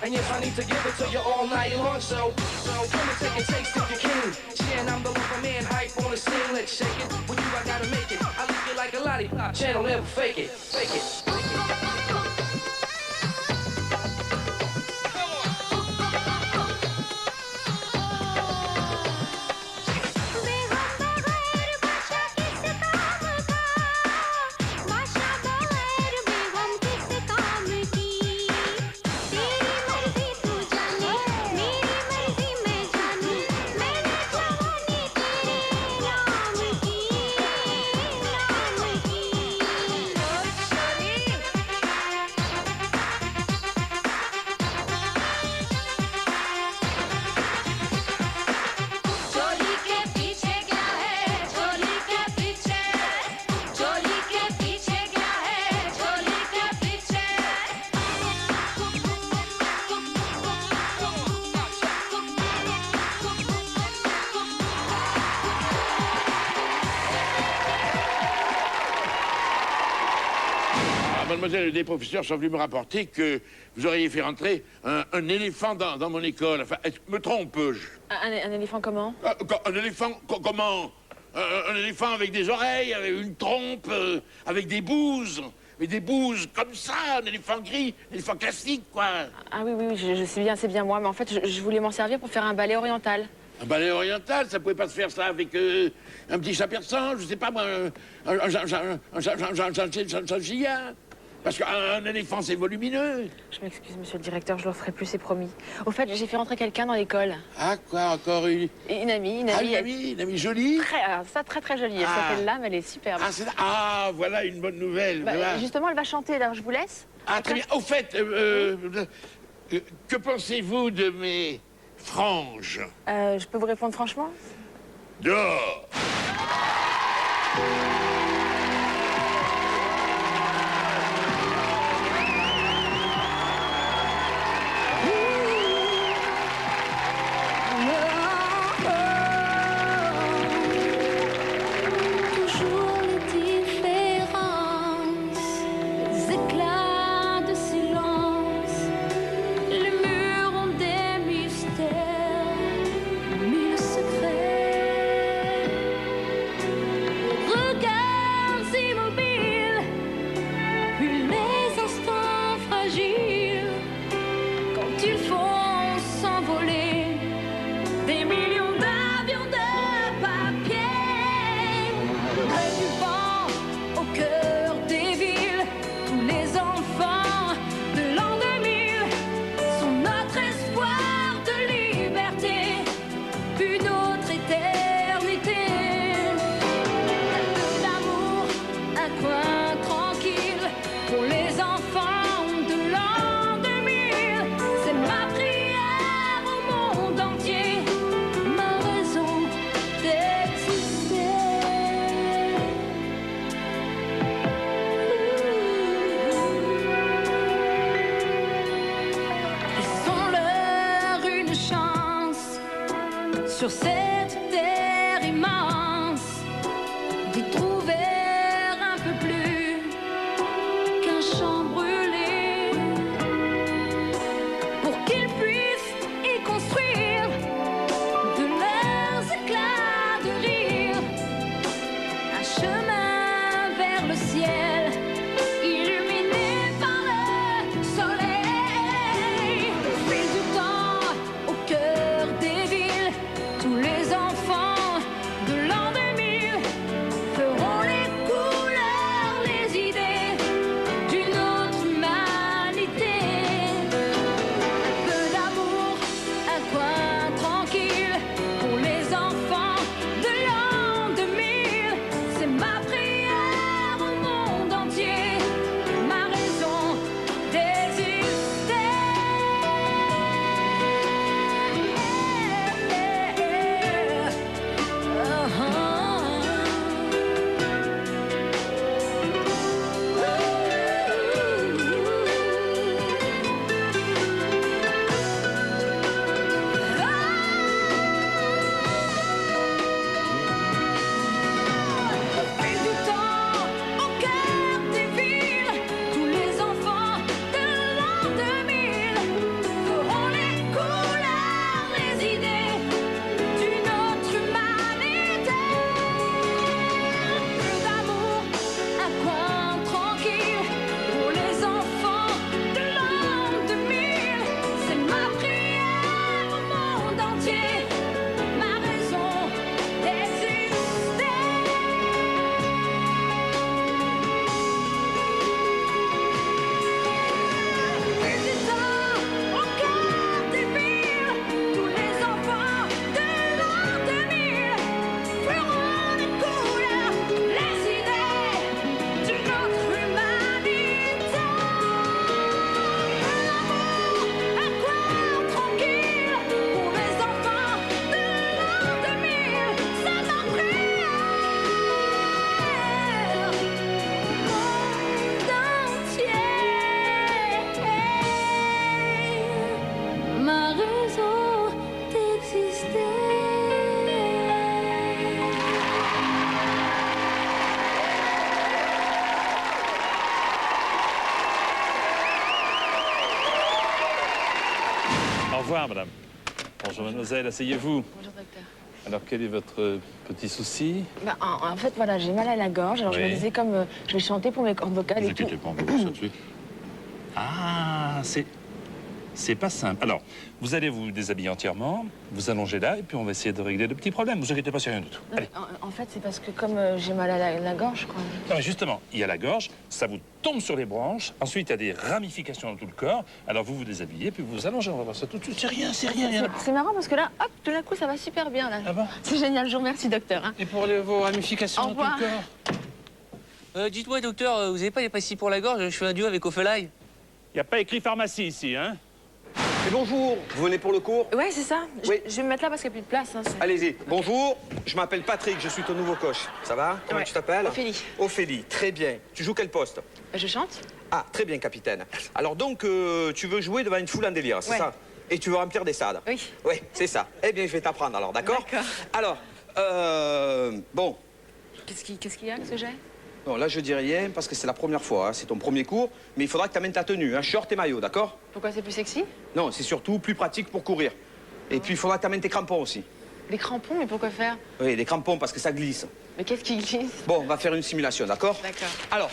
And yes, I need to give it to you all night long. So come and take a taste if you can. Chan, I'm the local man, hype on the scene. Let's shake it. With you, I gotta make it. I lick it like a lollipop. Channel never fake it. Fake it. Mademoiselle, des professeurs sont venus me rapporter que vous auriez fait rentrer un éléphant dans mon école. Enfin, me trompe-je? Un éléphant comment? Un éléphant comment? Un éléphant avec des oreilles, avec une trompe, avec des bouses. Mais des bouses comme ça, un éléphant gris, un éléphant classique, quoi. Ah oui, je sais bien, c'est bien moi, mais en fait, je voulais m'en servir pour faire un ballet oriental. Un ballet oriental, ça pouvait pas se faire ça avec un petit chat persan, je sais pas moi, un chien. Parce qu'un éléphant, c'est volumineux. Je m'excuse, monsieur le directeur, je le referai plus, c'est promis. Au fait, j'ai fait rentrer quelqu'un dans l'école. Ah, quoi, encore une... Une amie. Ah, une amie jolie? Très jolie. Elle s'appelle Lame, elle est superbe. Ah, voilà une bonne nouvelle. Voilà. Justement, elle va chanter, alors je vous laisse. Ah, très bien. Au fait, que pensez-vous de mes franges? Je peux vous répondre franchement? Dehors! cœur immense d'y trouver un peu plus qu'un champ brûlé, pour qu'ils puissent y construire de leurs éclats de rire un chemin vers le ciel, illuminé par le soleil. Au fil du temps, au cœur des villes, tous les enfants de l'an 2000 feront les couleurs, les idées d'une autre humanité. Un peu d'amour, un coin tranquille pour les enfants de l'an 2000. C'est ma prière au monde entier, ma raison d'exister. Au fil du temps, au cœur des villes, tous les enfants de l'an 2000 feront les couleurs, les idées d'une autre humanité. Un peu d'amour, un coin tranquille pour les enfants de l'an 2000. C'est ma prière au monde entier, ma raison d'exister. Fil du temps, au cœur des villes, tous les enfants de l'an 2000 feront les couleurs, les idées d'une autre humanité. Un coin tranquille pour les enfants de l'an 2000, c'est ma prière. Ma raison d'exister. Au revoir, madame. Bonjour, mademoiselle, asseyez-vous. Bonjour, docteur. Alors, quel est votre petit souci? Bah, en fait, voilà, j'ai mal à la gorge. Alors, je me Oui. disais, comme je vais chanter pour mes cordes vocales Ne vous et tout. inquiétez pas, on va voir ça tout de suite. Ah, c'est pas simple. Alors, vous allez vous déshabiller entièrement, vous allongez là, et puis on va essayer de régler le petit problème. Vous inquiétez pas, c'est rien du tout. Non, Allez. mais en fait, c'est parce que comme j'ai mal à la gorge, quoi. Non, mais justement, il y a la gorge, ça vous tombe sur les branches, ensuite il y a des ramifications dans tout le corps, alors vous vous déshabillez, puis vous vous allongez, on va voir ça tout de suite. C'est rien, c'est rien. C'est marrant parce que là, hop, tout d'un coup, ça va super bien, là. Ah bon? C'est génial, je vous remercie, docteur. Hein. Et pour vos ramifications Au dans tout le revoir. Euh, dites-moi, docteur, vous avez pas des pastilles pour la gorge? Je fais un duo avec Ophelay. Il n'y a pas écrit pharmacie ici, hein? Et bonjour, vous venez pour le cours? Ouais, c'est ça. Oui. Je vais me mettre là parce qu'il n'y a plus de place. Hein, Allez-y. Bonjour, je m'appelle Patrick, je suis ton nouveau coach. Ça va? Comment Ouais. tu t'appelles? Ophélie. Ophélie, très bien. Tu joues quel poste? Je chante. Ah, très bien, capitaine. Alors donc, tu veux jouer devant une foule en délire, c'est Ouais. ça? Et tu veux remplir des stades? Oui. Oui, c'est ça. Eh bien, je vais t'apprendre alors, d'accord? D'accord. Alors, bon. Qu'est-ce qu'il y a, que j'ai? Non, là, je dis rien parce que c'est la première fois, hein, c'est ton premier cours, mais il faudra que tu amènes ta tenue, un short et maillot, d'accord? Pourquoi c'est plus sexy? Non, c'est surtout plus pratique pour courir. Et puis, il faudra que tu amènes tes crampons aussi. Les crampons, mais pourquoi faire? Oui, les crampons parce que ça glisse. Mais qu'est-ce qui glisse? Bon, on va faire une simulation, d'accord? D'accord. Alors,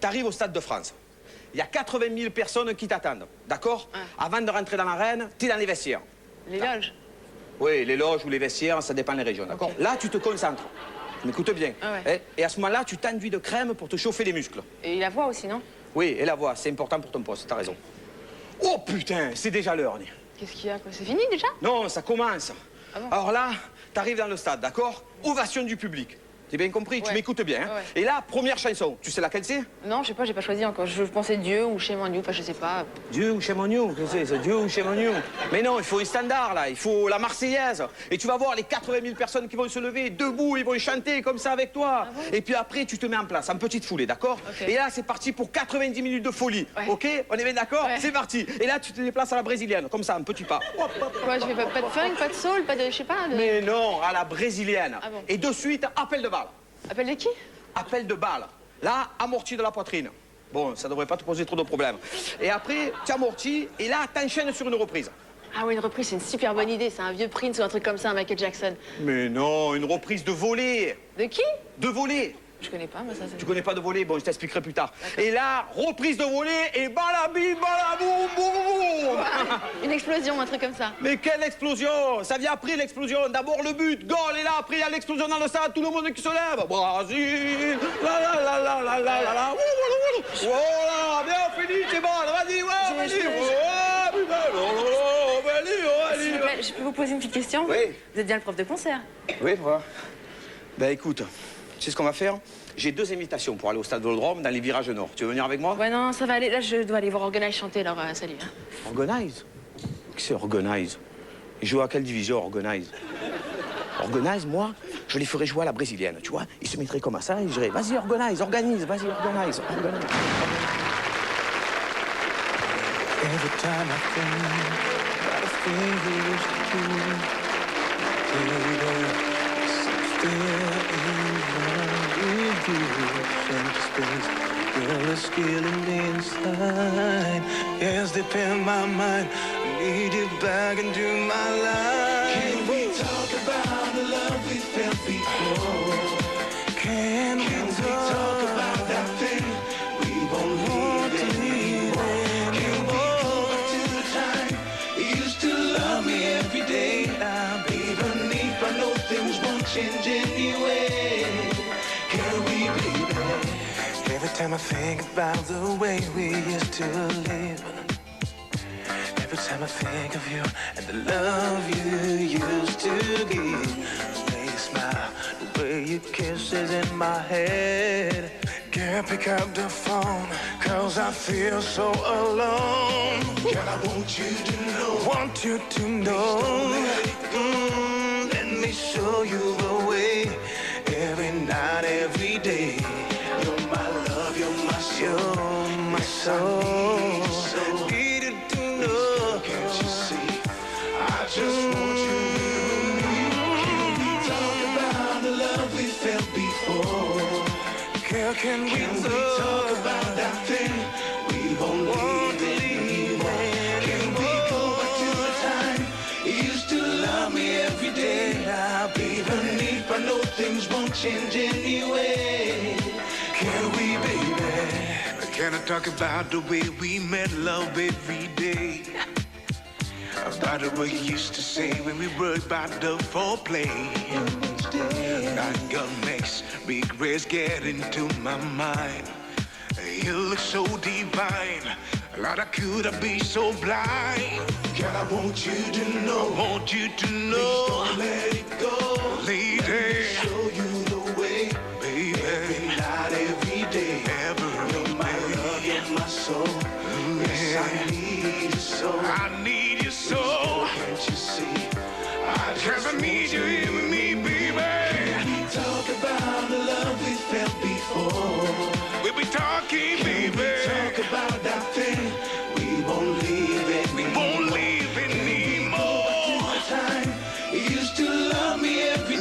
t'arrives au Stade de France. Il y a 80 000 personnes qui t'attendent, d'accord? Avant de rentrer dans l'arène, t'es dans les vestiaires. Les loges? Oui, les loges ou les vestiaires, ça dépend des régions, d'accord? Là, tu te concentres. Tu m'écoutes bien. Ah ouais. Et à ce moment-là, tu t'enduis de crème pour te chauffer les muscles. Et la voix aussi, non? Oui, et la voix, c'est important pour ton poste, t'as raison. Oh putain, c'est déjà l'heure. Qu'est-ce qu'il y a, quoi? C'est fini, déjà? Non, ça commence. Ah bon? Alors là, t'arrives dans le stade, d'accord? Ovation du public. T'as bien compris? Tu m'écoutes bien. Hein? Et là, première chanson, tu sais laquelle c'est? Non, je sais pas, j'ai pas choisi encore. Je pensais Dieu ou Shame on You, enfin je sais pas. Dieu ou Shame on You? Qu'est-ce que c'est? Dieu ou Shame on You? Mais non, il faut un standard là, il faut la Marseillaise. Et tu vas voir les 80 000 personnes qui vont se lever debout, ils vont chanter comme ça avec toi. Et puis après, tu te mets en place, en petite foulée, d'accord? Et là, c'est parti pour 90 minutes de folie. Ok? On est bien d'accord? C'est parti. Et là, tu te déplaces à la brésilienne, comme ça, un petit pas. Quoi, je fais pas de funk, pas de soul, pas de, je sais pas. Mais non, à la brésilienne. Ah bon. Et de suite, appel de balle. Appel de qui? Appel de balle. Là, amorti de la poitrine. Bon, ça devrait pas te poser trop de problèmes. Et après, tu amortis, et là, t'enchaînes sur une reprise. Ah oui, une reprise, c'est une super bonne idée. C'est un vieux Prince ou un truc comme ça, un Michael Jackson. Mais non, une reprise de volée. De qui? De volée. Je connais pas, moi ça c'est... Tu connais pas de volée? Bon, je t'expliquerai plus tard. Et là, reprise de volée et balabi, balaboum, boum, boum. Une explosion, un truc comme ça. Mais quelle explosion! Ça vient après l'explosion. D'abord le but, goal, et là, après, il y a l'explosion dans le stade, tout le monde qui se lève. Brésil, la la la la la la la la. Voilà, bien fini, c'est bon, vas-y, ouais, vas-y. S'il vous plaît, je peux vous poser une petite question? Oui. Vous êtes bien le prof de concert? Oui, pourquoi? Ben écoute, tu sais ce qu'on va faire? J'ai 2 invitations pour aller au stade Vélodrome dans les virages nord. Tu veux venir avec moi? Ouais, non, ça va aller. Là, je dois aller voir Organize chanter, alors salut. Hein. Organize? Qu'est-ce que c'est Organize? Ils jouent à quelle division, Organize? Organize, moi, je les ferais jouer à la brésilienne, tu vois? Ils se mettraient comme ça, ils diraient, vas-y, organise, organise, vas-y, organise, organise. Every time I think about the things we used to do, still in empty space, girl is killing me inside. Yes, deep in my mind, I need you back into my life. Can we talk about the love we felt before? Can we talk about that thing we won't leave anymore? Can we go back to the time you used to love me every day? Even if I know things won't change anyway. Can we, baby? Every time I think about the way we used to live, every time I think of you and the love you used to give, the way you smile, the way you kiss is in my head. Can't pick up the phone, cause I feel so alone. Girl, I want you to know, want you to know. Let me show you the way, every night, every day. You're my love, you're my soul, you're my soul. Need you to know, can't you see? I just want you with me. Can we talk about the love we felt before? Girl, can we talk about that thing we won't leave anymore? Can we go back to the time you used to love me every day? Even if I know things won't change anyway. Can we, baby? Can I talk about the way we met love every day? About the way you used to say when we were about the foreplay. That girl makes regrets get into my mind. You look so divine. Lord, I could I be so blind? Girl, I want you to know. I want you to know. Please don't let it go. Lady, let me show you the way, baby. Every night, every day. You're my love, you're my soul. Yes, I need you so. I need you so. Can't you see? I need you in me, baby. Can we talk about the love we felt before? We'll be talking, baby. Can we talk about that thing we won't leave anymore? We won't leave anymore. Go back to the time you used to love me every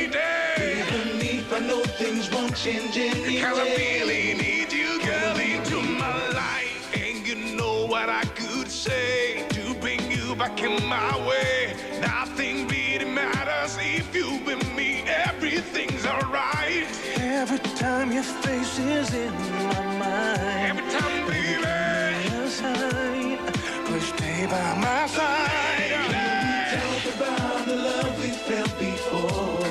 day. Even if I know things won't change anyway. Because I really need you, girl, into my life. And you know what I could say to bring you back in my way. Nothing really matters if you with me. Everything's alright. Every time your face is in my mind. Every time, baby. Please stay by my side. Talk about the love we felt before.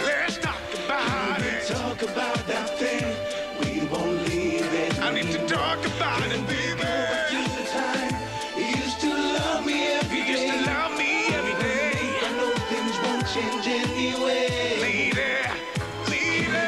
Let's talk about it. Talk about that thing we won't leave it. I need to talk about it, baby. Go back to the time you used to love me every day. You used to love me every day. I know things won't change anyway. Lady, lady.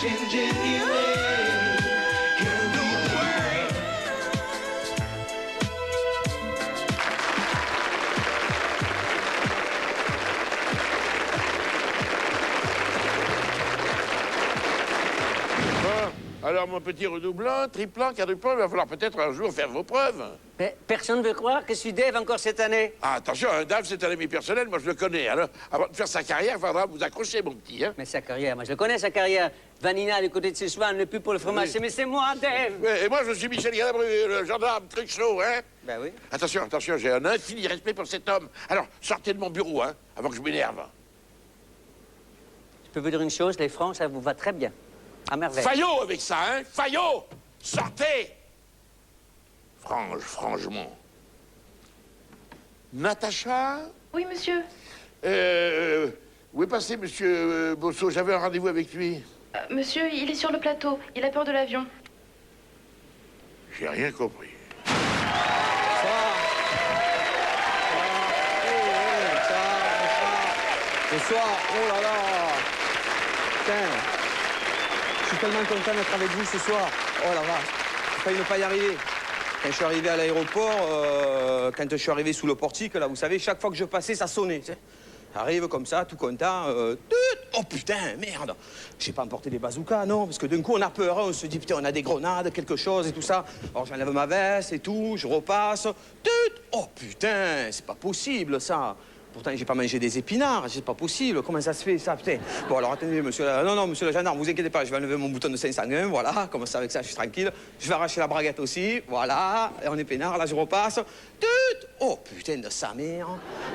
changing your way. Girl, don't worry. Bon, alors mon petit redoublant, triplant, quadruplant, il va falloir peut-être un jour faire vos preuves. Mais personne ne veut croire que je suis Dave encore cette année. Ah, attention, un Dave, c'est un ami personnel, moi je le connais. Alors, avant de faire sa carrière, il faudra vous accrocher, mon petit. Hein. Mais sa carrière, moi je le connais, sa carrière. Vanina, du côté de ses chevaux, n'est plus pour le fromage. Oui. Mais c'est moi, Dave. Oui, et moi, je suis Michel Galabru, le gendarme, truc chaud, hein. Ben oui. Attention, attention, j'ai un infini respect pour cet homme. Alors, sortez de mon bureau, hein, avant que je m'énerve. Je peux vous dire une chose, les francs, ça vous va très bien. À merveille. Fayot avec ça, hein. Fayot. Sortez. Franchement. Natacha? Oui, monsieur. Où est passé monsieur Bosso? J'avais un rendez-vous avec lui. Monsieur, il est sur le plateau. Il a peur de l'avion. J'ai rien compris. Bonsoir, oh là là. Putain, je suis tellement content d'être avec vous ce soir. Oh la vache, j'ai failli ne pas y arriver. Quand je suis arrivé à l'aéroport, quand je suis arrivé sous le portique, là, vous savez, chaque fois que je passais, ça sonnait. Tu sais. J'arrive comme ça, tout content. Oh putain, merde. J'ai pas emporté des bazookas, non, parce que d'un coup, on a peur, hein, on se dit, putain, on a des grenades, quelque chose et tout ça. Alors j'enlève ma veste et tout, je repasse. Oh putain, c'est pas possible, ça. Pourtant, j'ai pas mangé des épinards, c'est pas possible. Comment ça se fait, ça, putain? Bon, alors, attendez, monsieur... Non, monsieur le gendarme, vous inquiétez pas, je vais enlever mon bouton de 501, voilà. Comme ça, avec ça, je suis tranquille. Je vais arracher la braguette aussi, voilà. Et on est peinard, là, je repasse. Oh, putain de sa mère.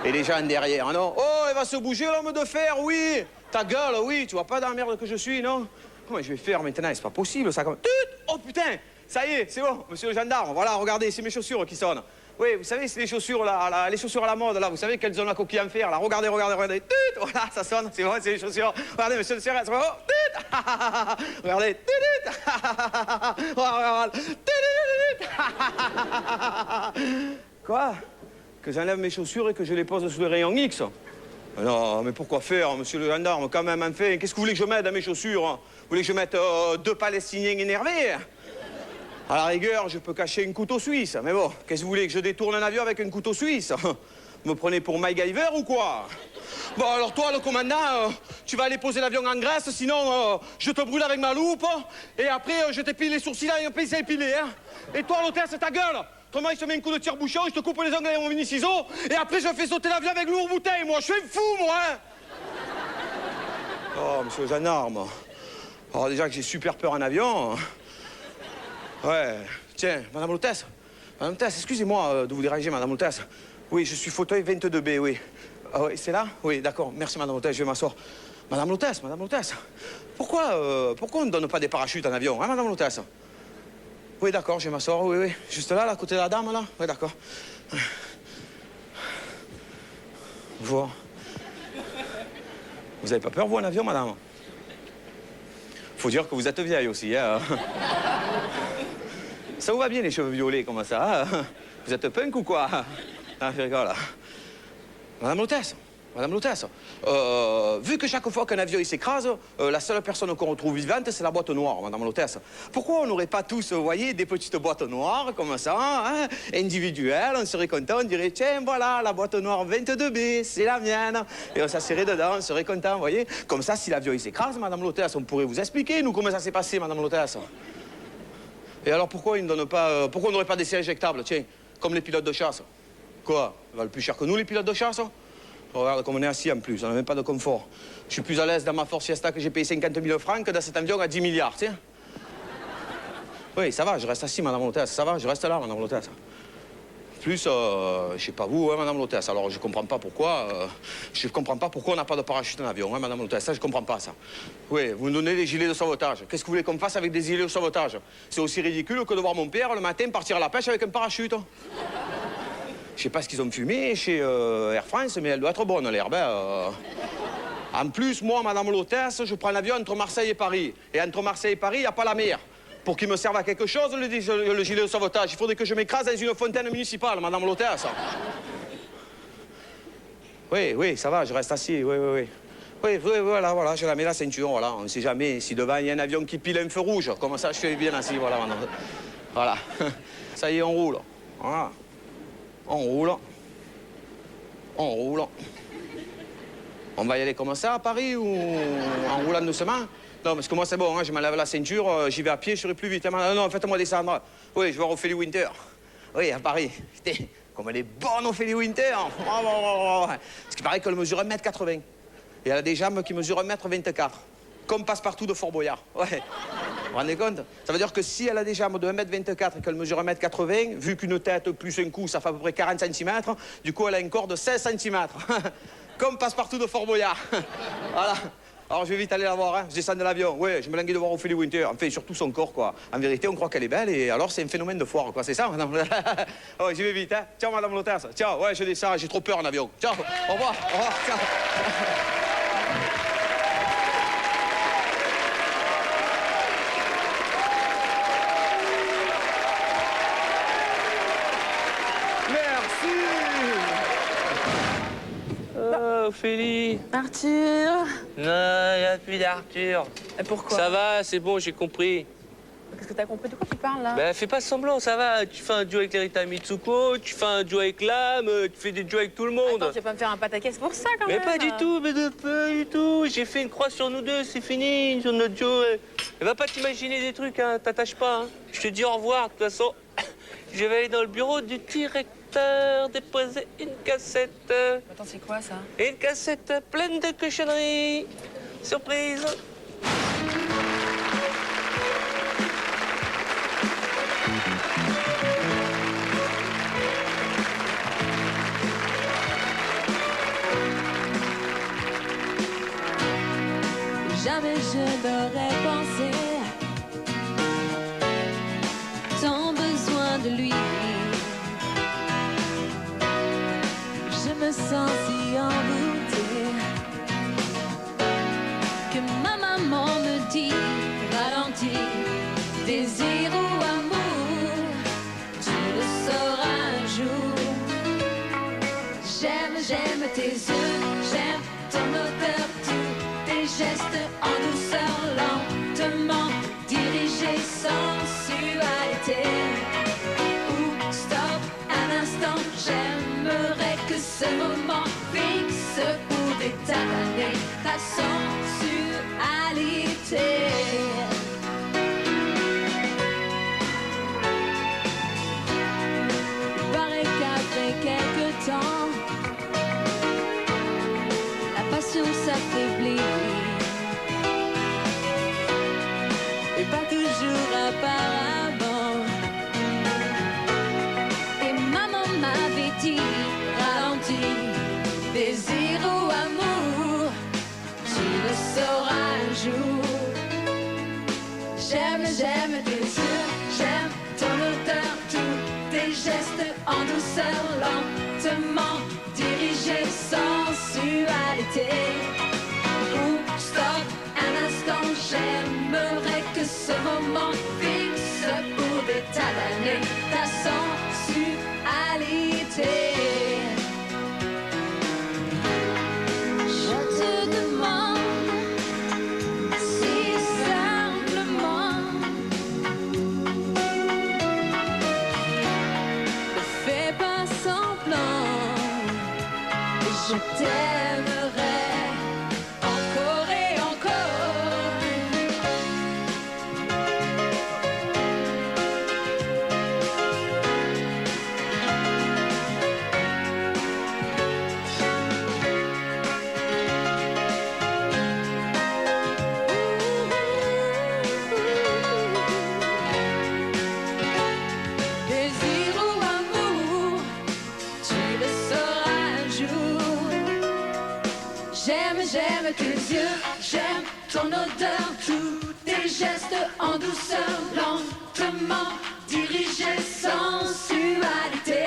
Et les gens derrière, non? Oh, il va se bouger, l'homme de fer, oui. Ta gueule, oui. Tu vois pas dans la merde que je suis, non? Comment je vais faire maintenant? C'est pas possible, ça. Oh, putain. Ça y est, c'est bon, monsieur le gendarme. Voilà, regardez, c'est mes chaussures qui sonnent. Oui, vous savez, c'est les chaussures, là, les chaussures à la mode, là. Vous savez qu'elles ont la coquille en fer, là. Regardez, regardez, regardez. Voilà, ça sonne, c'est bon, c'est les chaussures. Regardez, monsieur le CRS. Regardez. Quoi? Que j'enlève mes chaussures et que je les pose sous les rayons X? Non, mais pourquoi faire, monsieur le gendarme, quand même, enfin? Qu'est-ce que vous voulez que je mette dans mes chaussures? Vous voulez que je mette deux Palestiniens énervés? À la rigueur, je peux cacher un couteau suisse. Mais bon, qu'est-ce que vous voulez que je détourne un avion avec un couteau suisse? Vous me prenez pour MacGyver ou quoi? Bon, alors toi, le commandant, tu vas aller poser l'avion en Grèce, sinon je te brûle avec ma loupe, et après, je t'épile les sourcils et un pince à épiler, hein? Et toi, l'hôtesse, c'est ta gueule! Autrement, il se met un coup de tire-bouchon, je te coupe les ongles avec mon mini-ciseau, et après, je fais sauter l'avion avec lourd bouteille, moi! Je suis un fou, moi, hein? Oh, monsieur le gendarme. Alors, déjà que j'ai super peur en avion... Ouais, tiens, madame l'hôtesse. Madame l'hôtesse, excusez-moi de vous déranger, madame l'hôtesse. Oui, je suis fauteuil 22B, oui. Ah oui, c'est là? Oui, d'accord. Merci, madame l'hôtesse, je vais m'asseoir. Madame l'hôtesse, pourquoi on ne donne pas des parachutes en avion, hein, madame l'hôtesse? Oui, d'accord, je vais m'asseoir, oui, oui. Juste là, à côté de la dame, là? Oui, d'accord. Vous avez pas peur, vous, en avion, madame? Faut dire que vous êtes vieille aussi, hein? Ça vous va bien, les cheveux violets, comme ça, hein? Vous êtes punk ou quoi? Ah, je rigole. Madame l'hôtesse, vu que chaque fois qu'un avion il s'écrase, la seule personne qu'on retrouve vivante, c'est la boîte noire, madame l'hôtesse. Pourquoi on n'aurait pas tous, vous voyez, des petites boîtes noires, comme ça, hein, individuelles, on serait content, on dirait, tiens, voilà, la boîte noire 22B, c'est la mienne. Et on s'asserait dedans, on serait content, vous voyez. Comme ça, si l'avion il s'écrase, madame l'hôtesse, on pourrait vous expliquer, nous, comment ça s'est passé, madame l'hôtesse. Et alors, pourquoi ils ne donnent pas, pourquoi on n'aurait pas d'essais injectables, tiens, comme les pilotes de chasse? Quoi? Ils valent plus cher que nous, les pilotes de chasse? Regarde comme on est assis en plus, on n'a même pas de confort. Je suis plus à l'aise dans ma Ford Fiesta que j'ai payé 50 000 francs que dans cet avion à 10 milliards, tu sais. Oui, ça va, je reste assis, madame l'hôtesse, ça va, je reste là, madame l'hôtesse. Plus, je sais pas vous, hein, madame l'hôtesse, alors je comprends pas pourquoi on n'a pas de parachute en avion, hein, madame l'hôtesse, ça je comprends pas, ça. Oui, vous nous donnez des gilets de sauvetage. Qu'est-ce que vous voulez qu'on fasse avec des gilets de sauvetage? C'est aussi ridicule que de voir mon père le matin partir à la pêche avec un parachute. Je sais pas ce qu'ils ont fumé chez Air France, mais elle doit être bonne, l'herbe. En plus, moi, madame l'hôtesse, je prends l'avion entre Marseille et Paris. Et entre Marseille et Paris, il n'y a pas la mer. Pour qu'il me serve à quelque chose, le gilet de sauvetage, il faudrait que je m'écrase dans une fontaine municipale, madame l'hôtesse. Oui, oui, ça va, je reste assis, oui, oui, oui. Oui, voilà, je la mets la ceinture, voilà. On ne sait jamais si devant il y a un avion qui pile un feu rouge. Comme ça, je fais bien assis, voilà. Voilà. Ça y est, on roule. Voilà. On roule. On roule. On va y aller comme ça à Paris ou en roulant doucement? Non, parce que moi, c'est bon, hein, je m'enlève la ceinture, j'y vais à pied, je serai plus vite. Hein. Non, faites-moi descendre. Oui, je vais voir Ophélie Winter. Oui, à Paris. Putain, comme elle est bonne, Ophélie Winter. Parce qu'il paraît qu'elle mesure 1m80. Et elle a des jambes qui mesurent 1m24. Comme Passepartout de Fort Boyard. Ouais. Vous vous rendez compte? Ça veut dire que si elle a des jambes de 1m24 et qu'elle mesure 1m80, vu qu'une tête plus un cou, ça fait à peu près 40 cm, du coup, elle a un corps de 16 cm. Comme Passepartout de Fort Boyard. Voilà. Alors, je vais vite aller la voir, hein. Je descends de l'avion. Ouais, je me languis de voir Ophélie Winter. Enfin, surtout son corps, quoi. En vérité, on croit qu'elle est belle et alors, c'est un phénomène de foire, quoi. C'est ça, madame? Oh, j'y vais vite, hein. Ciao, madame l'hôtesse. Ciao. Ouais, je descends, j'ai trop peur en avion. Ciao. Au revoir. Au revoir. Ciao. Ophélie. Arthur. Non, il n'y a plus d'Arthur. Et pourquoi? Ça va, c'est bon, j'ai compris. Qu'est-ce que t'as compris? De quoi tu parles, là? Ben, fais pas semblant, ça va. Tu fais un duo avec Rita Mitsuko, tu fais un duo avec Lame, tu fais des duos avec tout le monde. Attends, tu vas pas me faire un pataquès pour ça, quand mais même. pas du tout, pas du tout. J'ai fait une croix sur nous deux, c'est fini, sur notre duo. Et va pas t'imaginer des trucs, hein, t'attaches pas. Hein. Je te dis au revoir, de toute façon. Je vais aller dans le bureau du directeur déposer une cassette. Attends, c'est quoi, ça? Une cassette pleine de cochonneries. Surprise. Jamais je n'aurais pensé tant besoin de lui. Je me sens si envoûtée que ma maman me dit ralentis, désir ou amour, tu le sauras un jour. J'aime tes yeux, j'aime ton odeur, tous tes gestes en douceur, lentement dirigés, sensualité. Ou stop un instant, j'aimerais que ce moment fixe pour des tas d'années ta sensualité. Il paraît qu'après quelque temps, la passion s'affaiblit. Et pas toujours apparemment. Et maman m'avait dit, ralentis, désir ou amour, tu le sauras un jour. J'aime tes yeux, j'aime ton odeur, tous tes gestes en douceur, lentement dirigés, sensualité. Ou stop un instant, j'aimerais que ce moment fixe pour des tas d'années ta sensualité. Je te demande si simplement, ne fais pas semblant, je t'aimerai encore et encore. Désir ou amour, tu le sauras un jour. J'aime tes yeux, j'aime ton odeur, tous tes gestes en douceur, lentement dirigés, sensualité.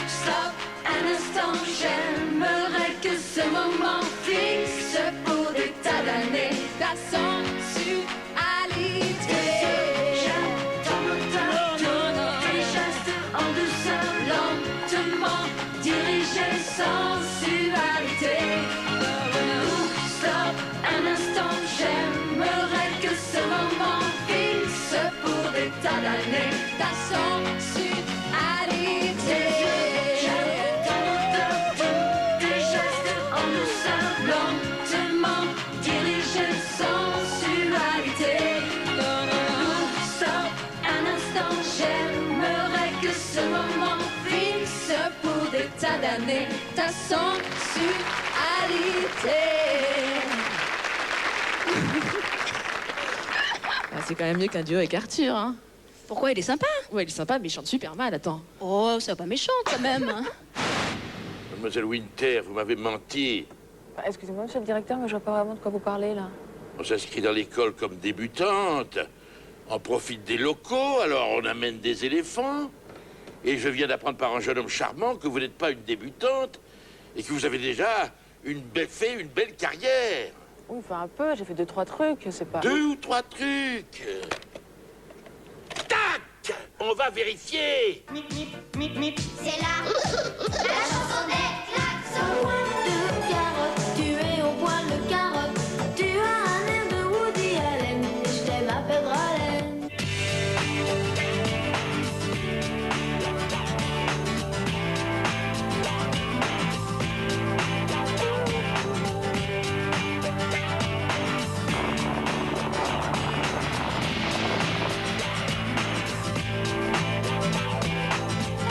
Stop un instant, j'aimerais que ce moment fixe pour des tas d'années ta sensualité. J'aime ton odeur, tous tes gestes en douceur, lentement dirigés, sensualité. condamner ta sensualité. C'est quand même mieux qu'un duo avec Arthur, hein. Pourquoi il est sympa? Ouais, il est sympa, mais il chante super mal, attends. Oh, c'est pas méchant quand même. Hein. Mademoiselle Winter, vous m'avez menti. Excusez-moi, monsieur le directeur, mais je vois pas vraiment de quoi vous parlez, là. On s'inscrit dans l'école comme débutante. On profite des locaux, alors on amène des éléphants. Et je viens d'apprendre par un jeune homme charmant que vous n'êtes pas une débutante et que vous avez déjà fait une belle carrière. Oui, enfin un peu, j'ai fait 2-3 trucs, c'est pas... 2 ou 3 trucs. Tac! On va vérifier. C'est la chanson des klaxons. De carottes, tu es au poil de carotte. Tu as un air de Woody Allen. Et je t'aime à perdre haleine.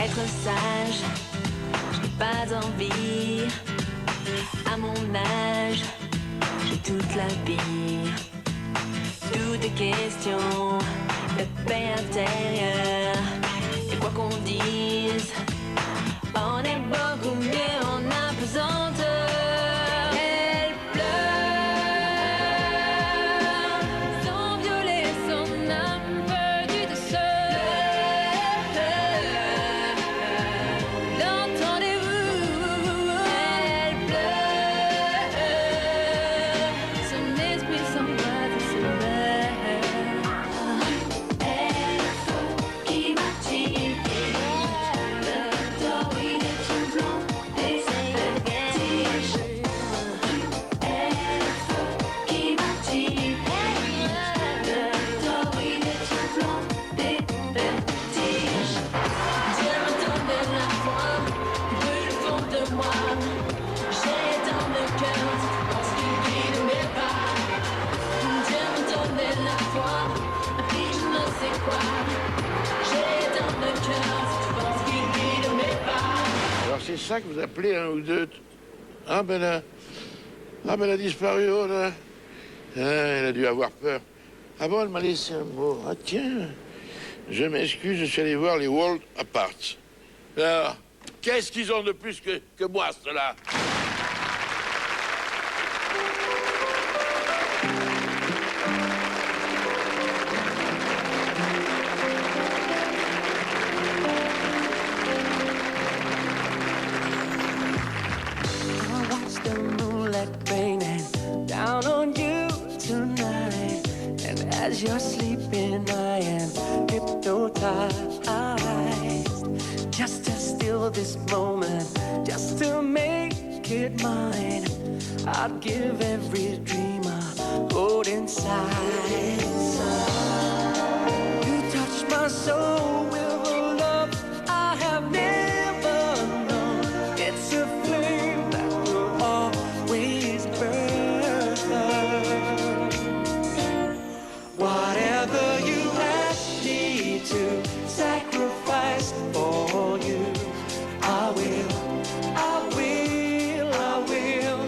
Être sage, je n'ai pas envie. À mon âge, j'ai toute la vie. Tout est question de paix intérieure. Et quoi qu'on dise, on est beaucoup mieux en apesanteur. Elle pleure, son violet, son âme perdue de sœur. L'entendez-vous? Elle pleure, son esprit s'embrasse et se meurt. Elle qui m'attire, le torride est tout blanc et c'est le vertige. Elle qui m'attire, le torride est tout blanc et vertige. Dieu me donne la foi, brûle le fond de moi. J'ai dans le cœur ce qui guide mes pas. Dieu me donne la foi, puis je ne sais quoi. J'ai dans le cœur ce qui guide mes pas. Alors c'est ça que vous appelez un ou deux. Ah ben là. Ah ben elle a disparu, oh là. Ah, elle a dû avoir peur. Ah bon, elle m'a laissé un mot. Ah tiens. Je m'excuse, je suis allé voir les World Apart. Alors, qu'est-ce qu'ils ont de plus que moi, ceux-là? I watch the moonlight raining down on you tonight. And as you're sleeping, I am hypnotized. Just to steal this moment, just to make it mine. I'd give every dream I hold inside. You touch my soul with a love I have never known. It's a flame that will always burn. Whatever you ask me to sacrifice for you, I will, I will, I will,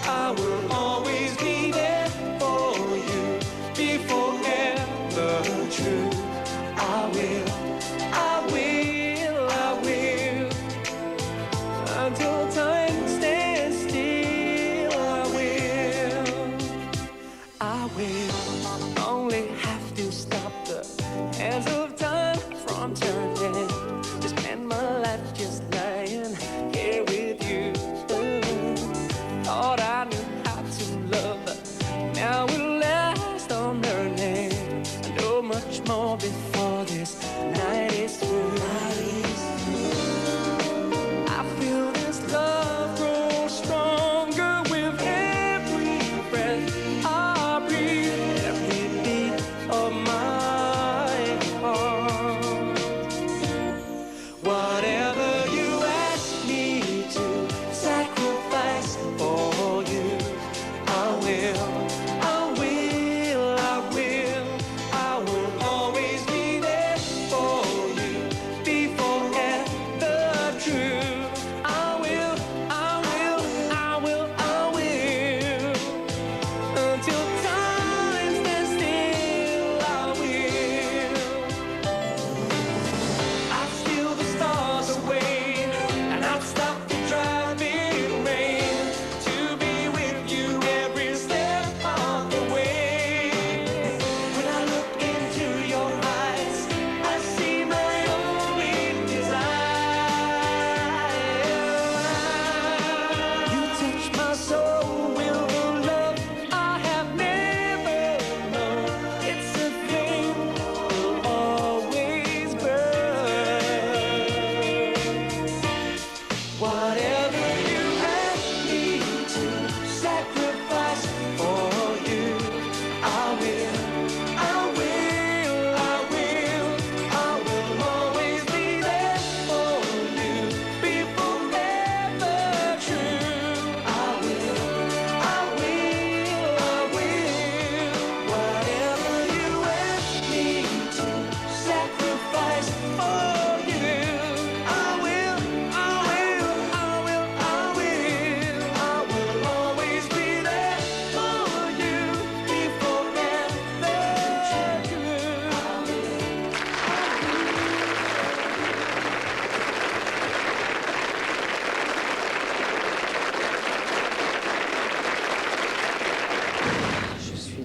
I will always be there for you, be forever true. I will, I will, I will, until time stands still. I will only have to stop the hands of time from turning. To spend my life just lying here with you. Thought I knew how to love, but now at last I'm learning. I know much more before this night is through. I feel this love grow stronger with every breath I breathe, every beat of my heart.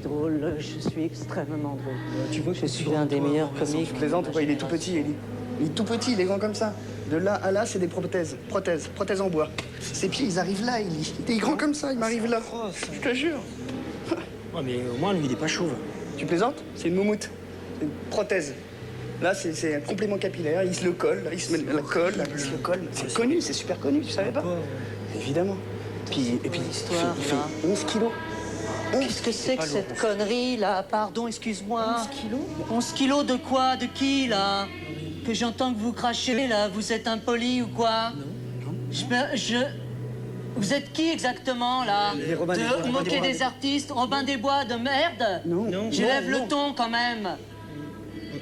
drôle, je suis extrêmement drôle. Tu vois, je suis un des meilleurs comiques. Tu plaisantes ou pas? Il est tout petit, Elie. Il est tout petit, il est grand comme ça. De là à là, c'est des prothèses en bois. Ses pieds, ils arrivent là, Elie. Il est grand comme ça, il m'arrive là. Je te jure. Ouais, mais au moins, lui, il est pas chauve. Tu plaisantes? C'est une moumoute. C'est une prothèse. Là, c'est un complément capillaire. Il se le colle, là, il se met la colle, là, il se le colle. C'est connu, c'est super connu, tu savais pas? Évidemment. Et puis L'histoire, il fait là. 11 kilos. Qu'est-ce que c'est que cette connerie, là? Pardon, excuse-moi. 11 kilos? 11 kilos de quoi? De qui, là? Que j'entends que vous crachez, là. Vous êtes impoli ou quoi? Non. Vous êtes qui exactement, là? Les Robin des Bois. De moquer des artistes? Robin des Bois de merde? Non. J'élève le ton, quand même.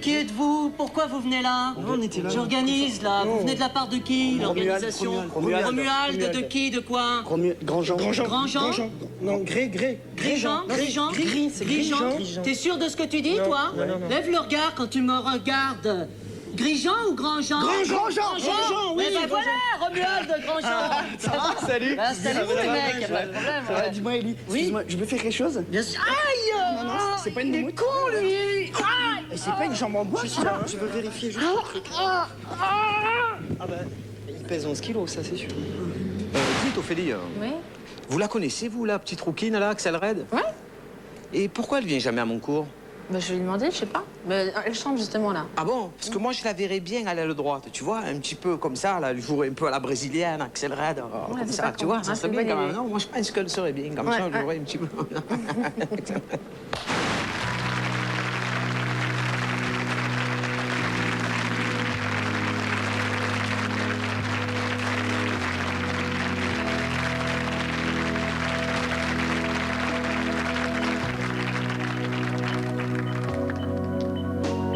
Qui êtes-vous? Pourquoi vous venez là? On était là. J'organise, là. Vous venez de la part de qui, l'organisation? Romuald. De qui? De quoi? Grand Jean. Grand Jean? Non, Gré Jean. Gris-Jean? Gris-Jean. T'es sûr de ce que tu dis, toi? Non. Lève le regard quand tu me regardes. Gris-Jean ou Grand Jean? Grand Jean, oui. Eh ben voilà, Romuald, Grand Jean. Ça va, salut. Ben, salut vous, les mecs, y'a pas de problème. Ça va, dis-moi, Elie. Excuse-moi, je peux faire quelque chose? Bien sûr. Aïe! Non, c'est pas une moumoute. Il est con, lui. Et c'est pas une jambe en bois, ça. Je veux vérifier juste un truc. Ah ben, il pèse 11 kilos, ça, c'est sûr. Dites, Ophélie, Oui. vous la connaissez, vous, la petite rouquine, là, Axel Red? Ouais. Et pourquoi elle vient jamais à mon cours? Bah, je vais lui demander, je sais pas. Mais elle chante justement là. Ah bon? Parce que moi, je la verrais bien à l'aile droite, tu vois, un petit peu comme ça, là, elle jouerait un peu à la brésilienne, Axel Red, comme c'est ça, pas tu con. vois, ça Ah, serait c'est bien une quand bonne même. idée. Non, moi, je pense qu'elle serait bien, comme ça, je jouerais un petit peu.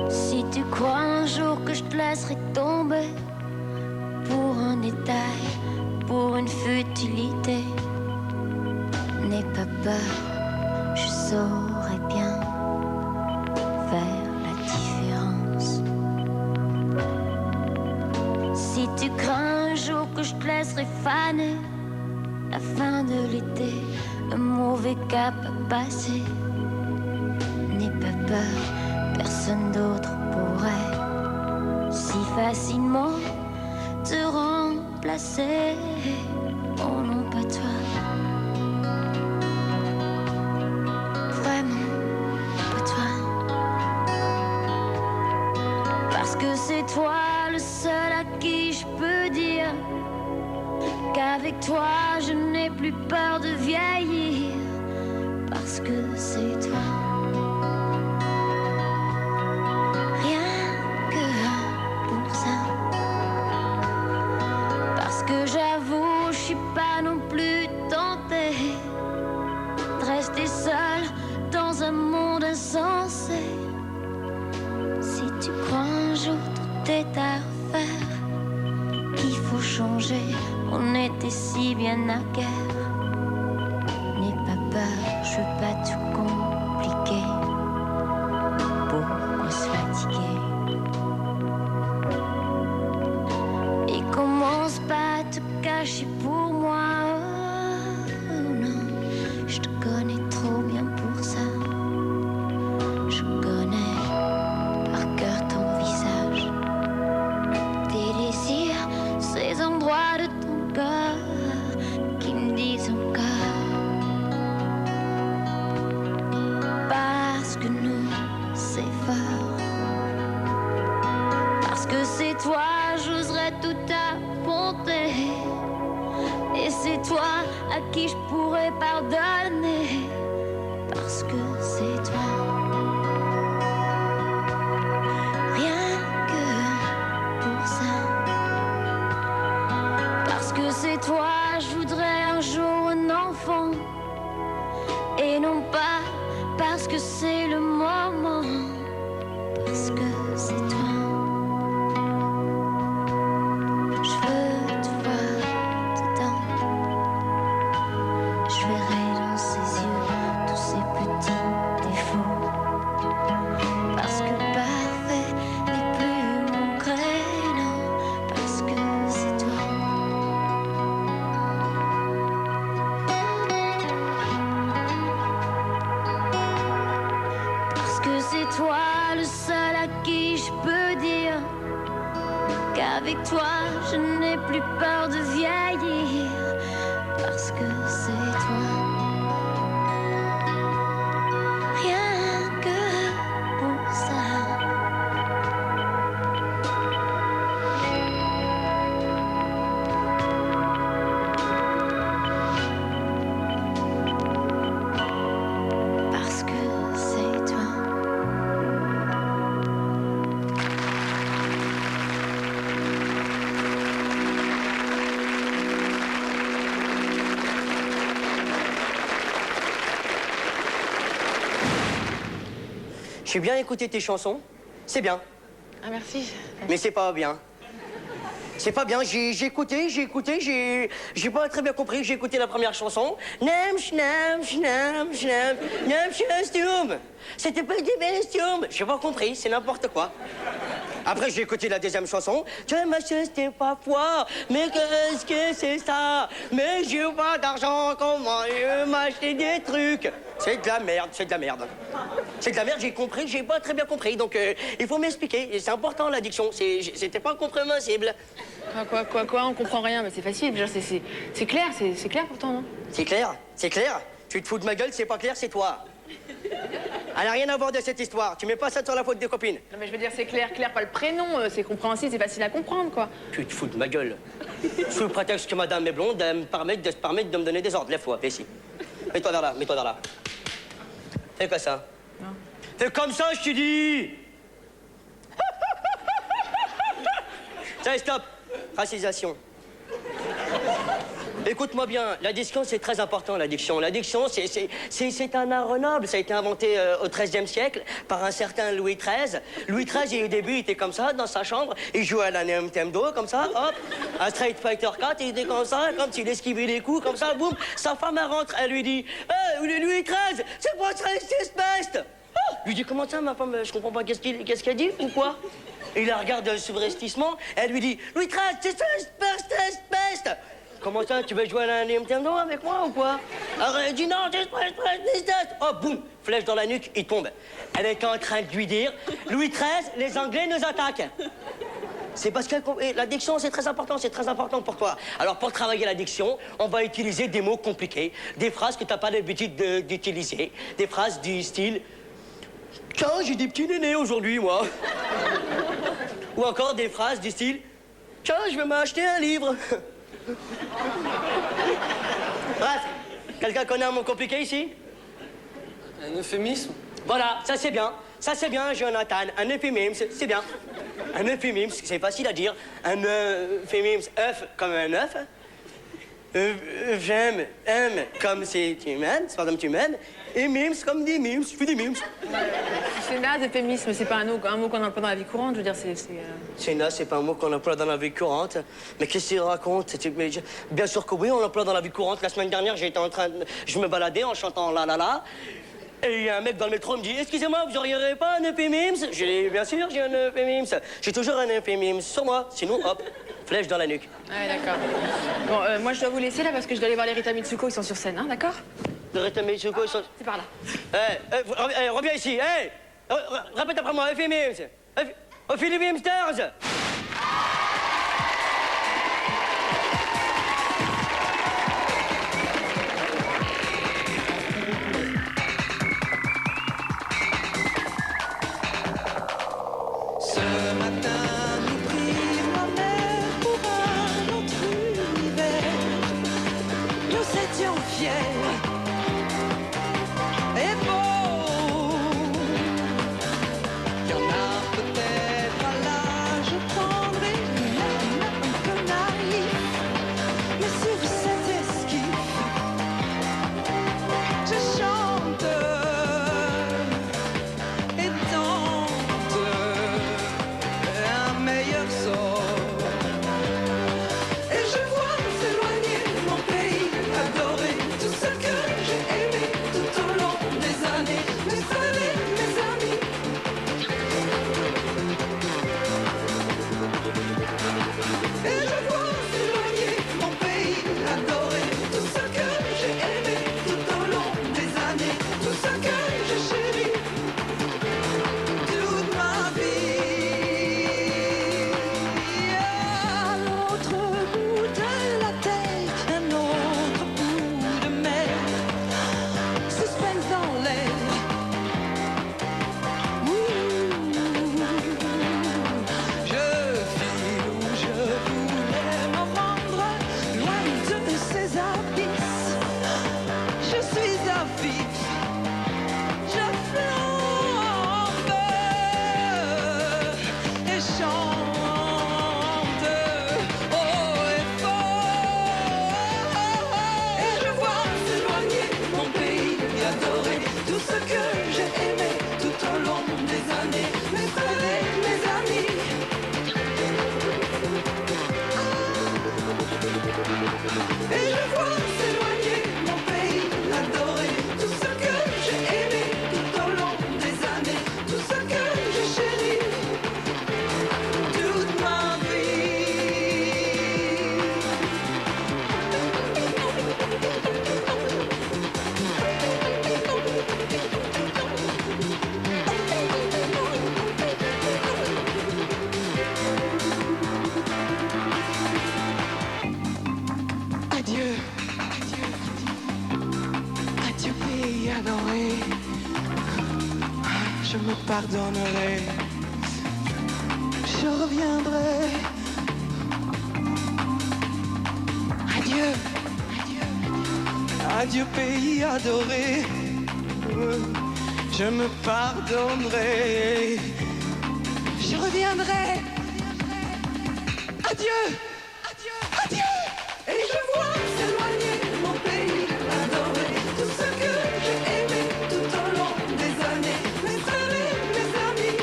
Si tu crois un jour que je te laisserai tomber pour un détail, pour une futilité, n'aie pas peur, je saurai bien faire la différence. Si tu crains un jour que je te laisserai faner, la fin de l'été, un mauvais cap à passer, n'aie pas peur. Personne d'autre pourrait si facilement te remplacer. Oh non, pas toi. Vraiment, pas toi. Parce que c'est toi le seul à qui je peux dire qu'avec toi je n'ai plus peur de vieillir. Parce que c'est toi. J'avoue, je suis pas non plus tentée de rester seule dans un monde insensé. Si tu crois un jour tout est à refaire, qu'il faut changer, on était si bien à guerre. N'aie pas peur, je veux pas tout compliquer. Pourquoi se fatiguer? Et commence pas à te cacher pour moi. Oh non, je te connais trop bien pour ça. Je connais par cœur ton visage, tes désirs, ces endroits de ton corps qui me disent encore. Parce que nous, c'est fort. Parce que c'est toi, j'oserais tout affronter. Et c'est toi à qui je pourrais pardonner. Parce que c'est toi. Rien que pour ça. Parce que c'est toi, je voudrais un jour un enfant. Et non pas parce que c'est le moment. Parce que c'est toi. Je veux te voir dedans. Je verrai dans ses yeux tous ces petits défauts. Parce que parfait n'est plus mon créneau. Parce que c'est toi. toi le seul à qui je peux dire qu'avec toi je n'ai plus peur de vieillir, parce que c'est toi. Rien que pour ça. Parce que c'est toi. J'ai bien écouté tes chansons. C'est bien. Ah, merci. Mais c'est pas bien. C'est pas bien. J'ai écouté, j'ai pas très bien compris. J'ai écouté la première chanson. Nem, schnam, schnam, schnam, nem, schnam. C'était pas des bestium. J'ai pas compris, c'est n'importe quoi. Après, j'ai écouté la deuxième chanson. Je m'achetais parfois, mais qu'est-ce que c'est ça? Mais j'ai pas d'argent, comment je m'acheter des trucs? C'est de la merde, c'est de la merde. C'est de la merde, j'ai compris, j'ai pas très bien compris. Donc, il faut m'expliquer. C'est important, l'addiction. C'était pas compréhensible. Quoi, on comprend rien, mais c'est facile. C'est clair, c'est clair pourtant, non? C'est clair? C'est clair? Tu te fous de ma gueule, c'est pas clair, c'est toi. Elle n'a rien à voir de cette histoire. Tu mets pas ça sur la faute des copines. Non, mais je veux dire, c'est clair, pas le prénom. C'est compréhensible, c'est facile à comprendre, quoi. Tu te fous de ma gueule. Sous le prétexte que madame est blonde, elle me permet de me donner des ordres. Lève-toi, fais ici. Mets-toi vers là, mets-toi vers là. Fais quoi ça? Non. Fais comme ça, je te dis. Ça, stop. Racisation. Écoute-moi bien, l'addiction, c'est très important, l'addiction. L'addiction, c'est un art noble. Ça a été inventé au XIIIe siècle par un certain Louis XIII. Louis XIII, au début, il était comme ça, dans sa chambre. Il jouait à la Nintendo, comme ça, hop. Un Street Fighter 4, il était comme ça, comme s'il esquivait les coups, comme ça, boum. Sa femme, elle rentre, elle lui dit « Hey, Louis XIII, c'est pas très suspect !» Lui dit « Comment ça, ma femme, je comprends pas, qu'est-ce qu'elle dit, ou quoi ?» Il la regarde de subrestissement, elle lui dit « Louis XIII, c'est suspect !» Comment ça, tu veux jouer à la Nintendo avec moi ou quoi? Alors elle dit non, c'est oh, boum, flèche dans la nuque, il tombe. Elle est en train de lui dire, Louis XIII, les Anglais nous attaquent. C'est parce que l'addiction, c'est très important pour toi. Alors pour travailler l'addiction, on va utiliser des mots compliqués, des phrases que t'as pas l'habitude d'utiliser, des phrases du style, tiens, j'ai des petits nénés aujourd'hui, moi. Ou encore des phrases du style, tiens, je vais m'acheter un livre. Bref, quelqu'un connaît un mot compliqué ici? Un euphémisme? Voilà, ça c'est bien, Jonathan. Un euphémisme, c'est bien. Un euphémisme, c'est facile à dire. Un euphémisme, œuf comme un œuf. J'aime, aime comme si tu m'aimes, c'est pas comme tu m'aimes. Et mimes comme des mimes, je fais des mimes. C'est naze, euphémisme, c'est pas un mot qu'on emploie dans la vie courante, je veux dire, C'est naze, c'est pas un mot qu'on emploie dans la vie courante. Mais qu'est-ce qu'il raconte? Bien sûr que oui, on l'emploie dans la vie courante. La semaine dernière, je me baladais en chantant la la la. Et il y a un mec dans le métro me dit « Excusez-moi, vous auriez pas un euphémisme ?» J'ai dit « Bien sûr, j'ai un euphémisme. J'ai toujours un euphémisme sur moi. Sinon, hop, flèche dans la nuque. » Ouais, d'accord. Bon, moi, je dois vous laisser, là, parce que je dois aller voir les Rita Mitsuko, ils sont sur scène, hein, d'accord? Les Rita Mitsuko, ils sont... C'est par là. Reviens ici, répète après moi, euphémisme. Euphémismsters. Ce matin, nous prîmes la mer pour un autre univers. Nous étions fiers et beaux. Il y en a peut-être à l'âge adoré, je me pardonnerai, je reviendrai. Adieu, adieu pays adoré, je me pardonnerai, je reviendrai. Adieu, adieu, adieu. Et je vois s'éloigner mon pays adoré, tout ce que j'ai aimé tout au long des années, mes amis, mes amis.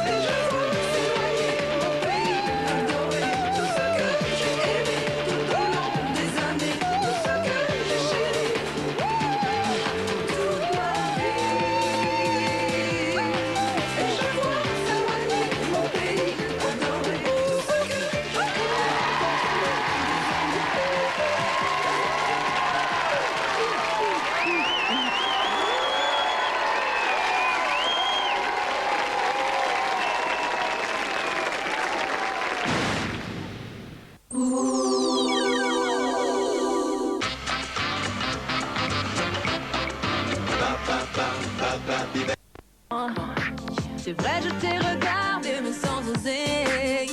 Et je vois s'éloigner mon pays adoré, tout ce que j'ai aimé tout au long des années, tout ce que j'ai chéri toute ma vie. Et je vois s'éloigner mon pays adoré, tout ce que j'ai C'est vrai, je t'ai regardé, mais sans oser.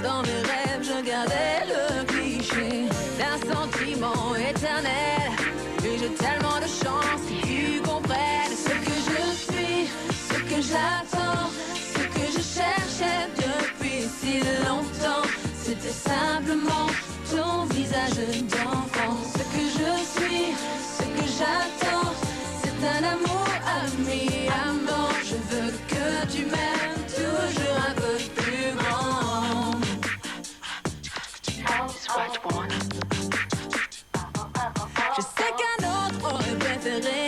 Dans mes rêves, je gardais le cliché d'un sentiment éternel. Et j'ai tellement de chance que tu comprennes ce que je suis, ce que j'attends, ce que je cherchais depuis si longtemps. C'était simplement ton visage d'enfant. Ce que je suis, ce que j'attends, c'est un amour ami-amant. Je veux que tu m'aimes toujours un peu plus grand. Je sais qu'un autre aurait préféré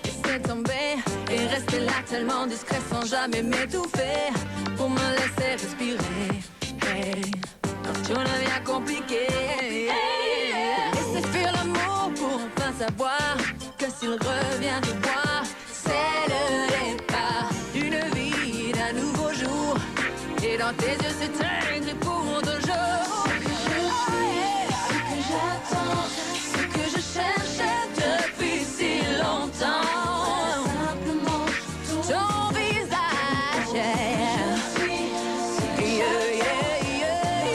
laisser tomber et rester là tellement discret sans jamais m'étouffer pour me laisser respirer. Hey, quand tout devient compliqué, laisser fuir l'amour pour enfin savoir que s'il revient te voir, c'est le départ d'une vie, d'un nouveau jour. Et dans tes yeux c'est écrit pour toujours. Ce que je suis, ce que j'attends, ce que je cherchais depuis si longtemps. Simplement ton visage, yeah.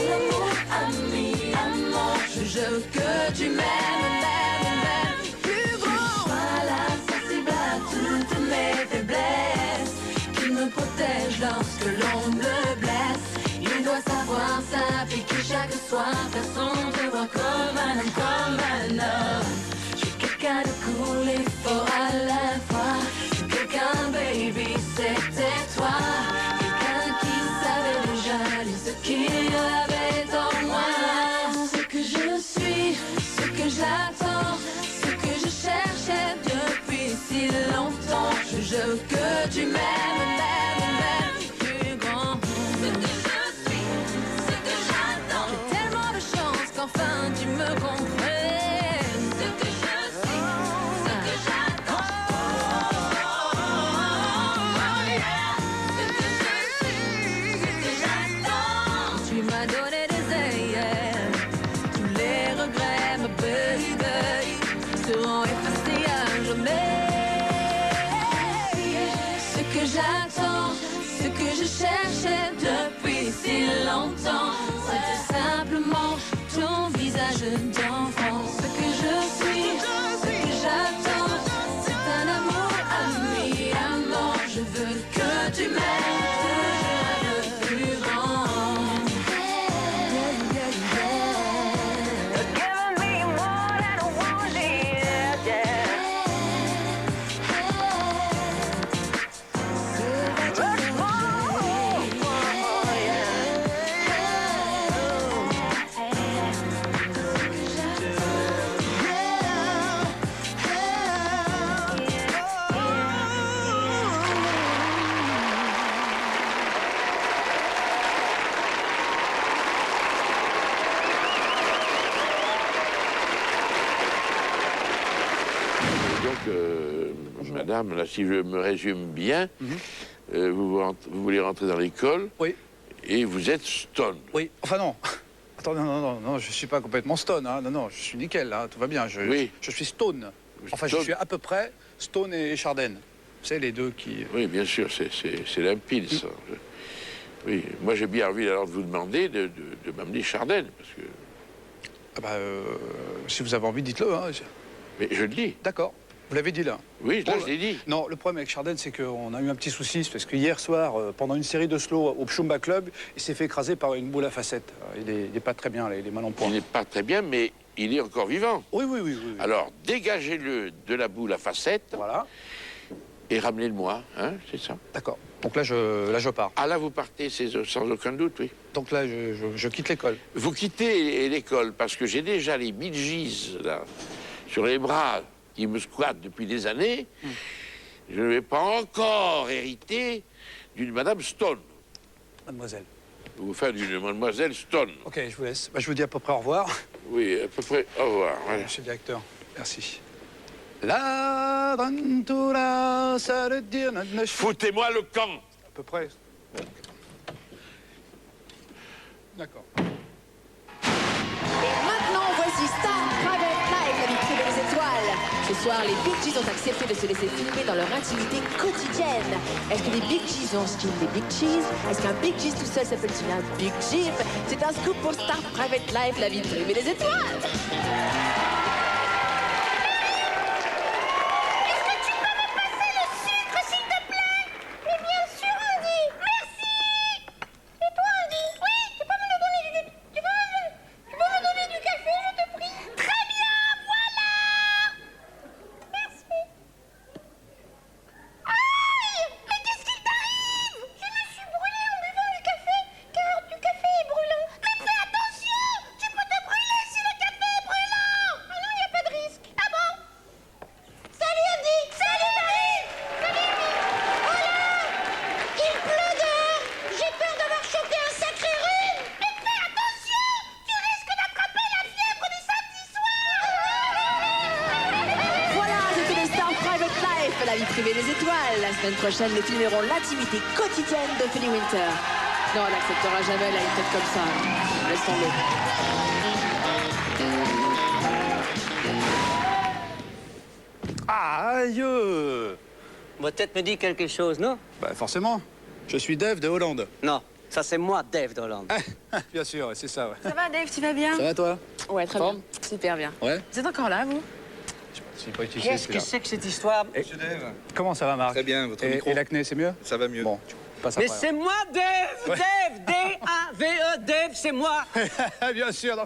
L'amour ami-amant. Je veux que tu m'aimes, m'aimes plus grand. Voilà, sensible à toutes mes faiblesses, qui me protège lorsque l'on me blesse. Il doit savoir s'appliquer chaque soir, faire son devoir comme un homme, comme un homme. Je suis quelqu'un de cool et fort à la fois. Je suis quelqu'un, baby, c'était toi. Quelqu'un qui savait déjà lui ce qu'il y avait en moi. Ce que je suis, ce que j'attends, ce que je cherchais depuis si longtemps. Je veux que tu m'aimes, m'aimes plus grand. Ce que je suis, ce que j'attends. J'ai tellement de chance qu'enfin tu me comprennes. Ce que je suis, ce que j'attends. Ce que je suis, ce que j'attends. Tu m'as donné des ailes. Tous les regrets, ma baby, seront effacés à jamais. Ce que j'attends, ce que je cherchais depuis si longtemps, c'était simplement ton visage d'enfant. Ce que je suis, ce que j'attends, c'est un amour ami-amant. Je veux que tu m'aimes toujours un peu plus grand. Giving me more than I wanted, yeah. Madame, là, si je me résume bien, vous voulez rentrer dans l'école. Oui. Et vous êtes stone. Oui, enfin non. attends, non, je suis pas complètement stone, hein. Non, je suis nickel, là, tout va bien. Je suis stone. Enfin, je suis à peu près Stone et Chardenne. C'est les deux qui... Oui, bien sûr, c'est limpide, ça. Oui, moi j'ai bien envie alors de vous demander de m'amener Chardenne, parce que... Ah bah, si vous avez envie, dites-le, hein. Mais je le dis. D'accord. Vous l'avez dit là? Oui, là, je l'ai dit. Non, le problème avec Chardenne, c'est qu'on a eu un petit souci, parce que hier soir, pendant une série de slow au Pchumba Club, il s'est fait écraser par une boule à facettes. Il est pas très bien, là, il est mal en point. Il n'est pas très bien, mais il est encore vivant. Oui. Alors, dégagez-le de la boule à facettes. Voilà. Et ramenez-le-moi, hein, c'est ça. D'accord. Donc là, je pars. Ah, là, vous partez, c'est sans aucun doute, oui. Donc là, je quitte l'école. Vous quittez l'école, parce que j'ai déjà les Bee Gees, là, sur les bras, qui me squattent depuis des années. Je ne vais pas encore hériter d'une Madame Stone. Mademoiselle. Enfin, d'une Mademoiselle Stone. Ok, je vous laisse. Bah, je vous dis à peu près au revoir. Oui, à peu près au revoir. Voilà. Monsieur le directeur, merci. L'aventura, ça veut dire... Foutez-moi le camp. À peu près. D'accord. Maintenant, voici Star Private Live, la vie privée des étoiles. Ce soir, les Bee Gees ont accepté de se laisser filmer dans leur intimité quotidienne. Est-ce que les Bee Gees ont style des Big Cheese? Est-ce qu'un Big Cheese tout seul s'appelle-t-il un Big Jeep? C'est un scoop pour Star Private Live, la vie privée des étoiles. La vie privée des étoiles. La semaine prochaine, nous filmerons l'intimité quotidienne de Philly Winter. Non, elle n'acceptera jamais, elle a une tête comme ça. Laisse tomber. Aïe! Votre tête me dit quelque chose, non? Bah forcément. Je suis Dave de Hollande. Non, ça c'est moi, Dave de Hollande. Bien sûr, c'est ça, ouais. Ça va, Dave, tu vas bien? Ça va, toi? Ouais, très bien. Super bien. Ouais. Vous êtes encore là, vous? Qu'est-ce que c'est que cette histoire? Monsieur Dave. Comment ça va, Marc? Très bien, votre et, micro. Et l'acné, c'est mieux? Ça va mieux. Bon, tu passes Mais après. c'est moi, Dave! Ouais. Dave! D-A-V-E, Dave, c'est moi! Bien sûr. Non.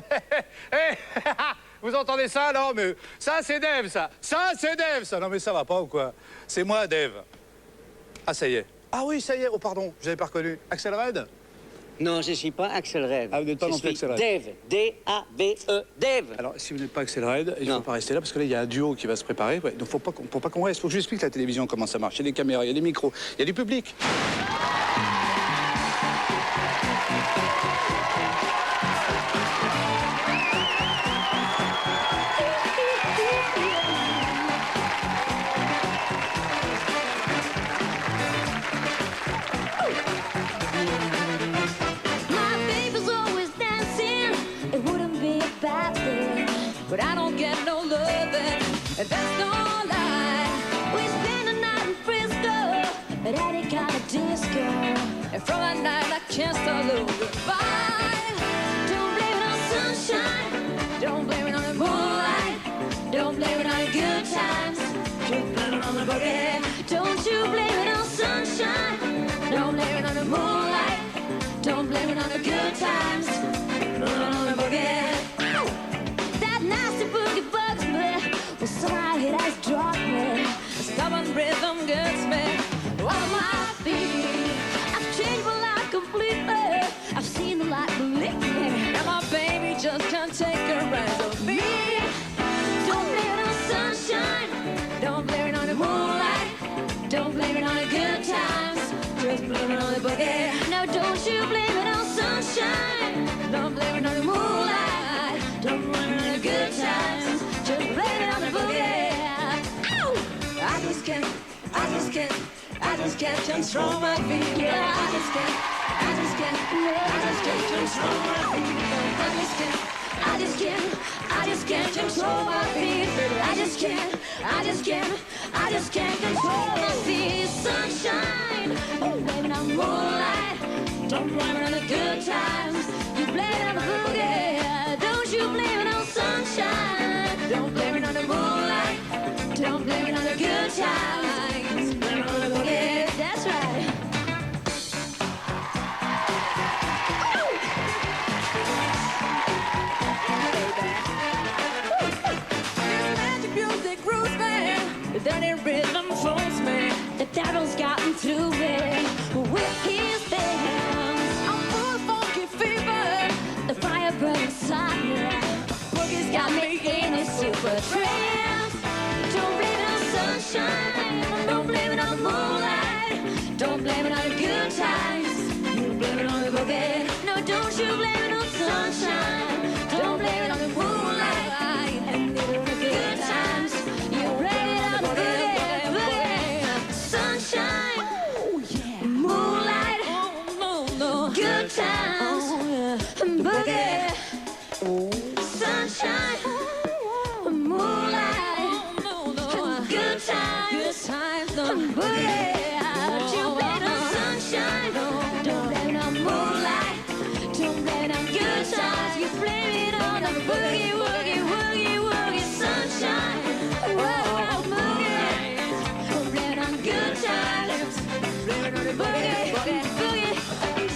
Vous entendez ça? Non, mais ça, c'est Dave, ça. Ça, c'est Dave, ça. Non, mais ça va pas ou quoi? C'est moi, Dave. Ah, ça y est. Ah oui, ça y est. Oh, pardon, je n'avais pas reconnu. Axel Red? Non, je ne suis pas Axel Red. Ah, vous n'êtes pas non plus Axel Red. Dave. D-A-V-E, Dave. Alors, si vous n'êtes pas Axel Red, il ne faut pas rester là, parce que là, il y a un duo qui va se préparer. Ouais, donc, faut pas qu'on reste. Faut que je vous explique la télévision, comment ça marche. Il y a des caméras, il y a des micros, il y a du public. My baby's always dancing. It wouldn't be a bad thing, but I don't get no loving. That's no lie. We spent a night in Frisco at any kind of disco, and from that night I can't start looking goodbye. Don't blame it on sunshine. Don't blame it on the moonlight. Don't blame it on the good times. Just blame it on the boogie. Don't you blame it on sunshine. Don't blame it on the moonlight. Don't blame it on the good times. Blame it on the boogie. That nasty boogie bugs me. Well, somehow it has dropped me. A stubborn rhythm gets me on my feet. I've changed my life completely. I've seen the light believe me. And my baby just can't take her eyes off me. Don't blame it on sunshine. Don't blame it on the moonlight. Don't blame it on the good times. Just blame it on the boogie. No, don't you blame it on sunshine. Don't blame it on the moonlight. Don't blame it on the good times. Just blame it on the boogie. Ow! I just can't control my feet. Yeah, I just can't control my feet. I just can't control my feet. Sunshine, oh baby, I'm moonlight. Don't blame it on the good times. You blame it on the boogie. Don't you blame it on sunshine. Don't blame it on the moonlight. Don't blame it on the good times. Blame it on the boogie. That's right. The dirty rhythm phones me. The devil's gotten to me with his hands. I'm full of funky fever. The fire burns inside me. Boogie's got me in a super trance. Don't blame it on sunshine. Don't blame it on the moonlight. Don't blame it on the good times. You blame it on the boogie. No, don't you blame it on sunshine. Don't blame it on the moonlight. And neither on the good times. You blame it on the boogie. Sunshine. Oh, yeah. Moonlight. Oh, no. Good times. Boogie. Sunshine. Moonlight. Good times. Boogie. Don't blame it on sunshine. Don't blame it on moonlight. Don't blame it on good times. You blame it on the boogie, woogie, woogie, woogie, sunshine. Whoa, boogie. Don't blame it on good times. Blame it on the boogie, boogie, boogie.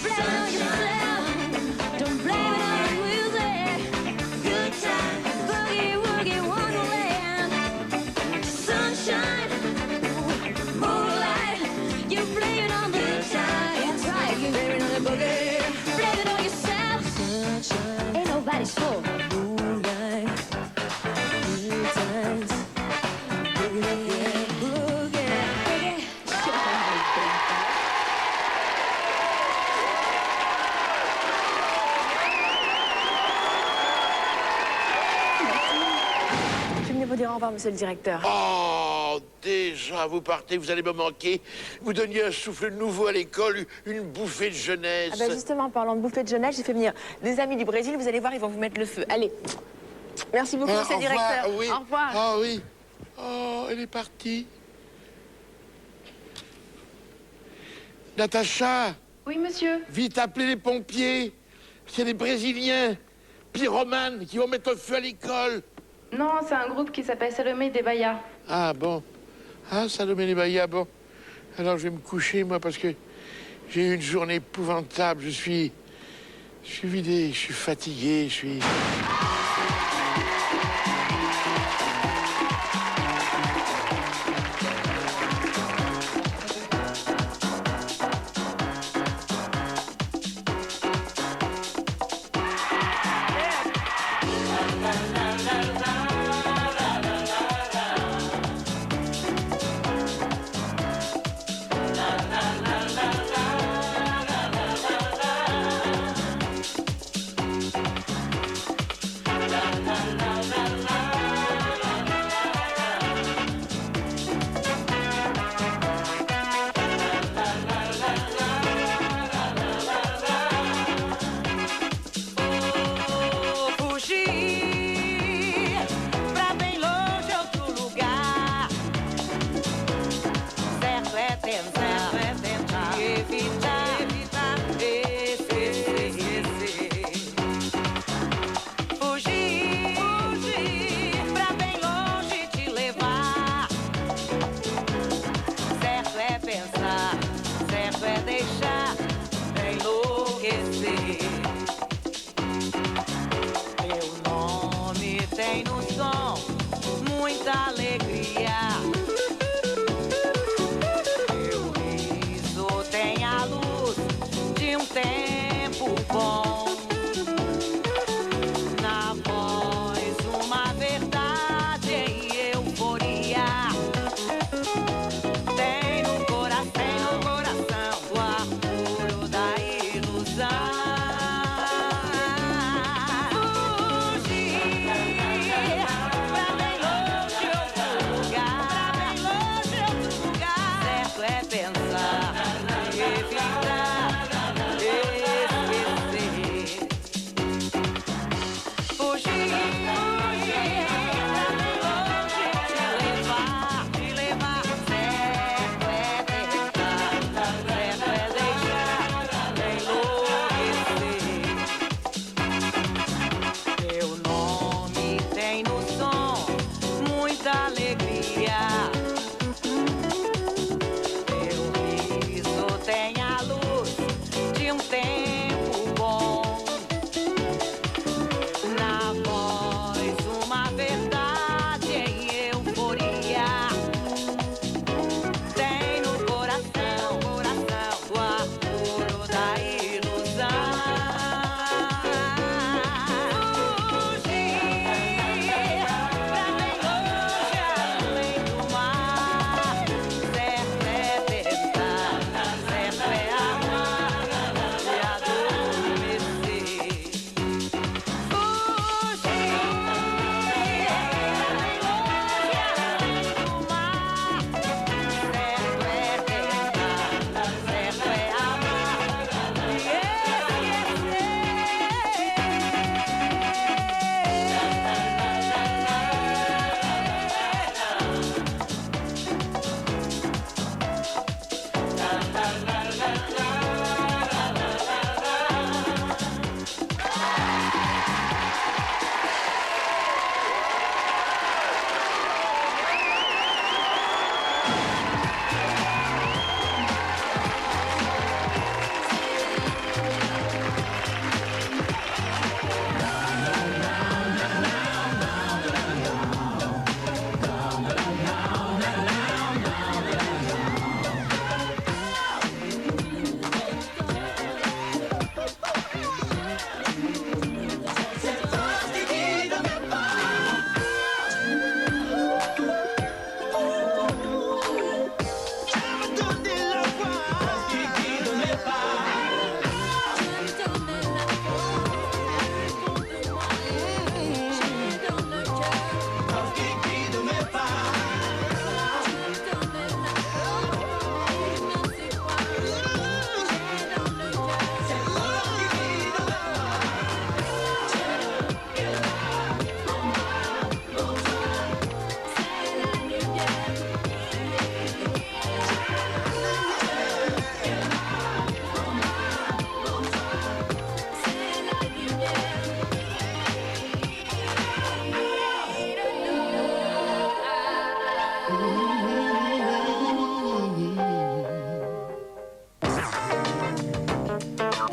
Blame it on yourself. Don't blame it on the music. Good times. Boogie, woogie, wonderland. Sunshine. Moonlight. You blame it on the good times. That's right. You blame it on the boogie. Blame it on yourself. Sunshine. Ain't nobody's fault. Moonlight. Good times. Boogie, boogie, boogie. Je venais vous dire au revoir, monsieur le directeur. Oh, déjà, vous partez, vous allez me manquer. Vous donniez un souffle nouveau à l'école, une bouffée de jeunesse. Ah ben justement, en parlant de bouffée de jeunesse, j'ai fait venir des amis du Brésil. Vous allez voir, ils vont vous mettre le feu. Allez. Merci beaucoup, monsieur le directeur. Oui. Au revoir. Ah oui. Oh, elle est partie. Natacha, Oui, monsieur. vite appelez les pompiers. C'est des Brésiliens, pyromanes, qui vont mettre le feu à l'école. Non, c'est un groupe qui s'appelle Salomé des Bahia. Ah bon. Ah, Salomé les Bahia, bon. Alors je vais me coucher, moi, parce que j'ai eu une journée épouvantable. Je suis vidé, je suis fatigué, je suis... Fugir pra bem longe outro lugar. Certo é tentar evitar Fugir pra bem longe te levar. Certo é pensar, certo é deixar enlouquecer. Meu nome tem no som muita alegria. Meu riso tem a luz de um tempo bom. Na voz uma verdade em euforia. Tem no coração do orgulho da ilusão. Fugir pra bem longe outro o som, muita alegria. Meu riso tem a luz de tempo bom. Na voz uma verdade em euforia. Tem no coração, o apuro da ilusão.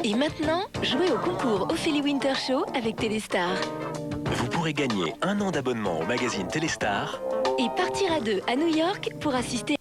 Et maintenant, jouez au concours Ophélie Winter Show avec Téléstar. Vous pourrez gagner 1 an d'abonnement au magazine Téléstar Et partir à 2 à New York pour assister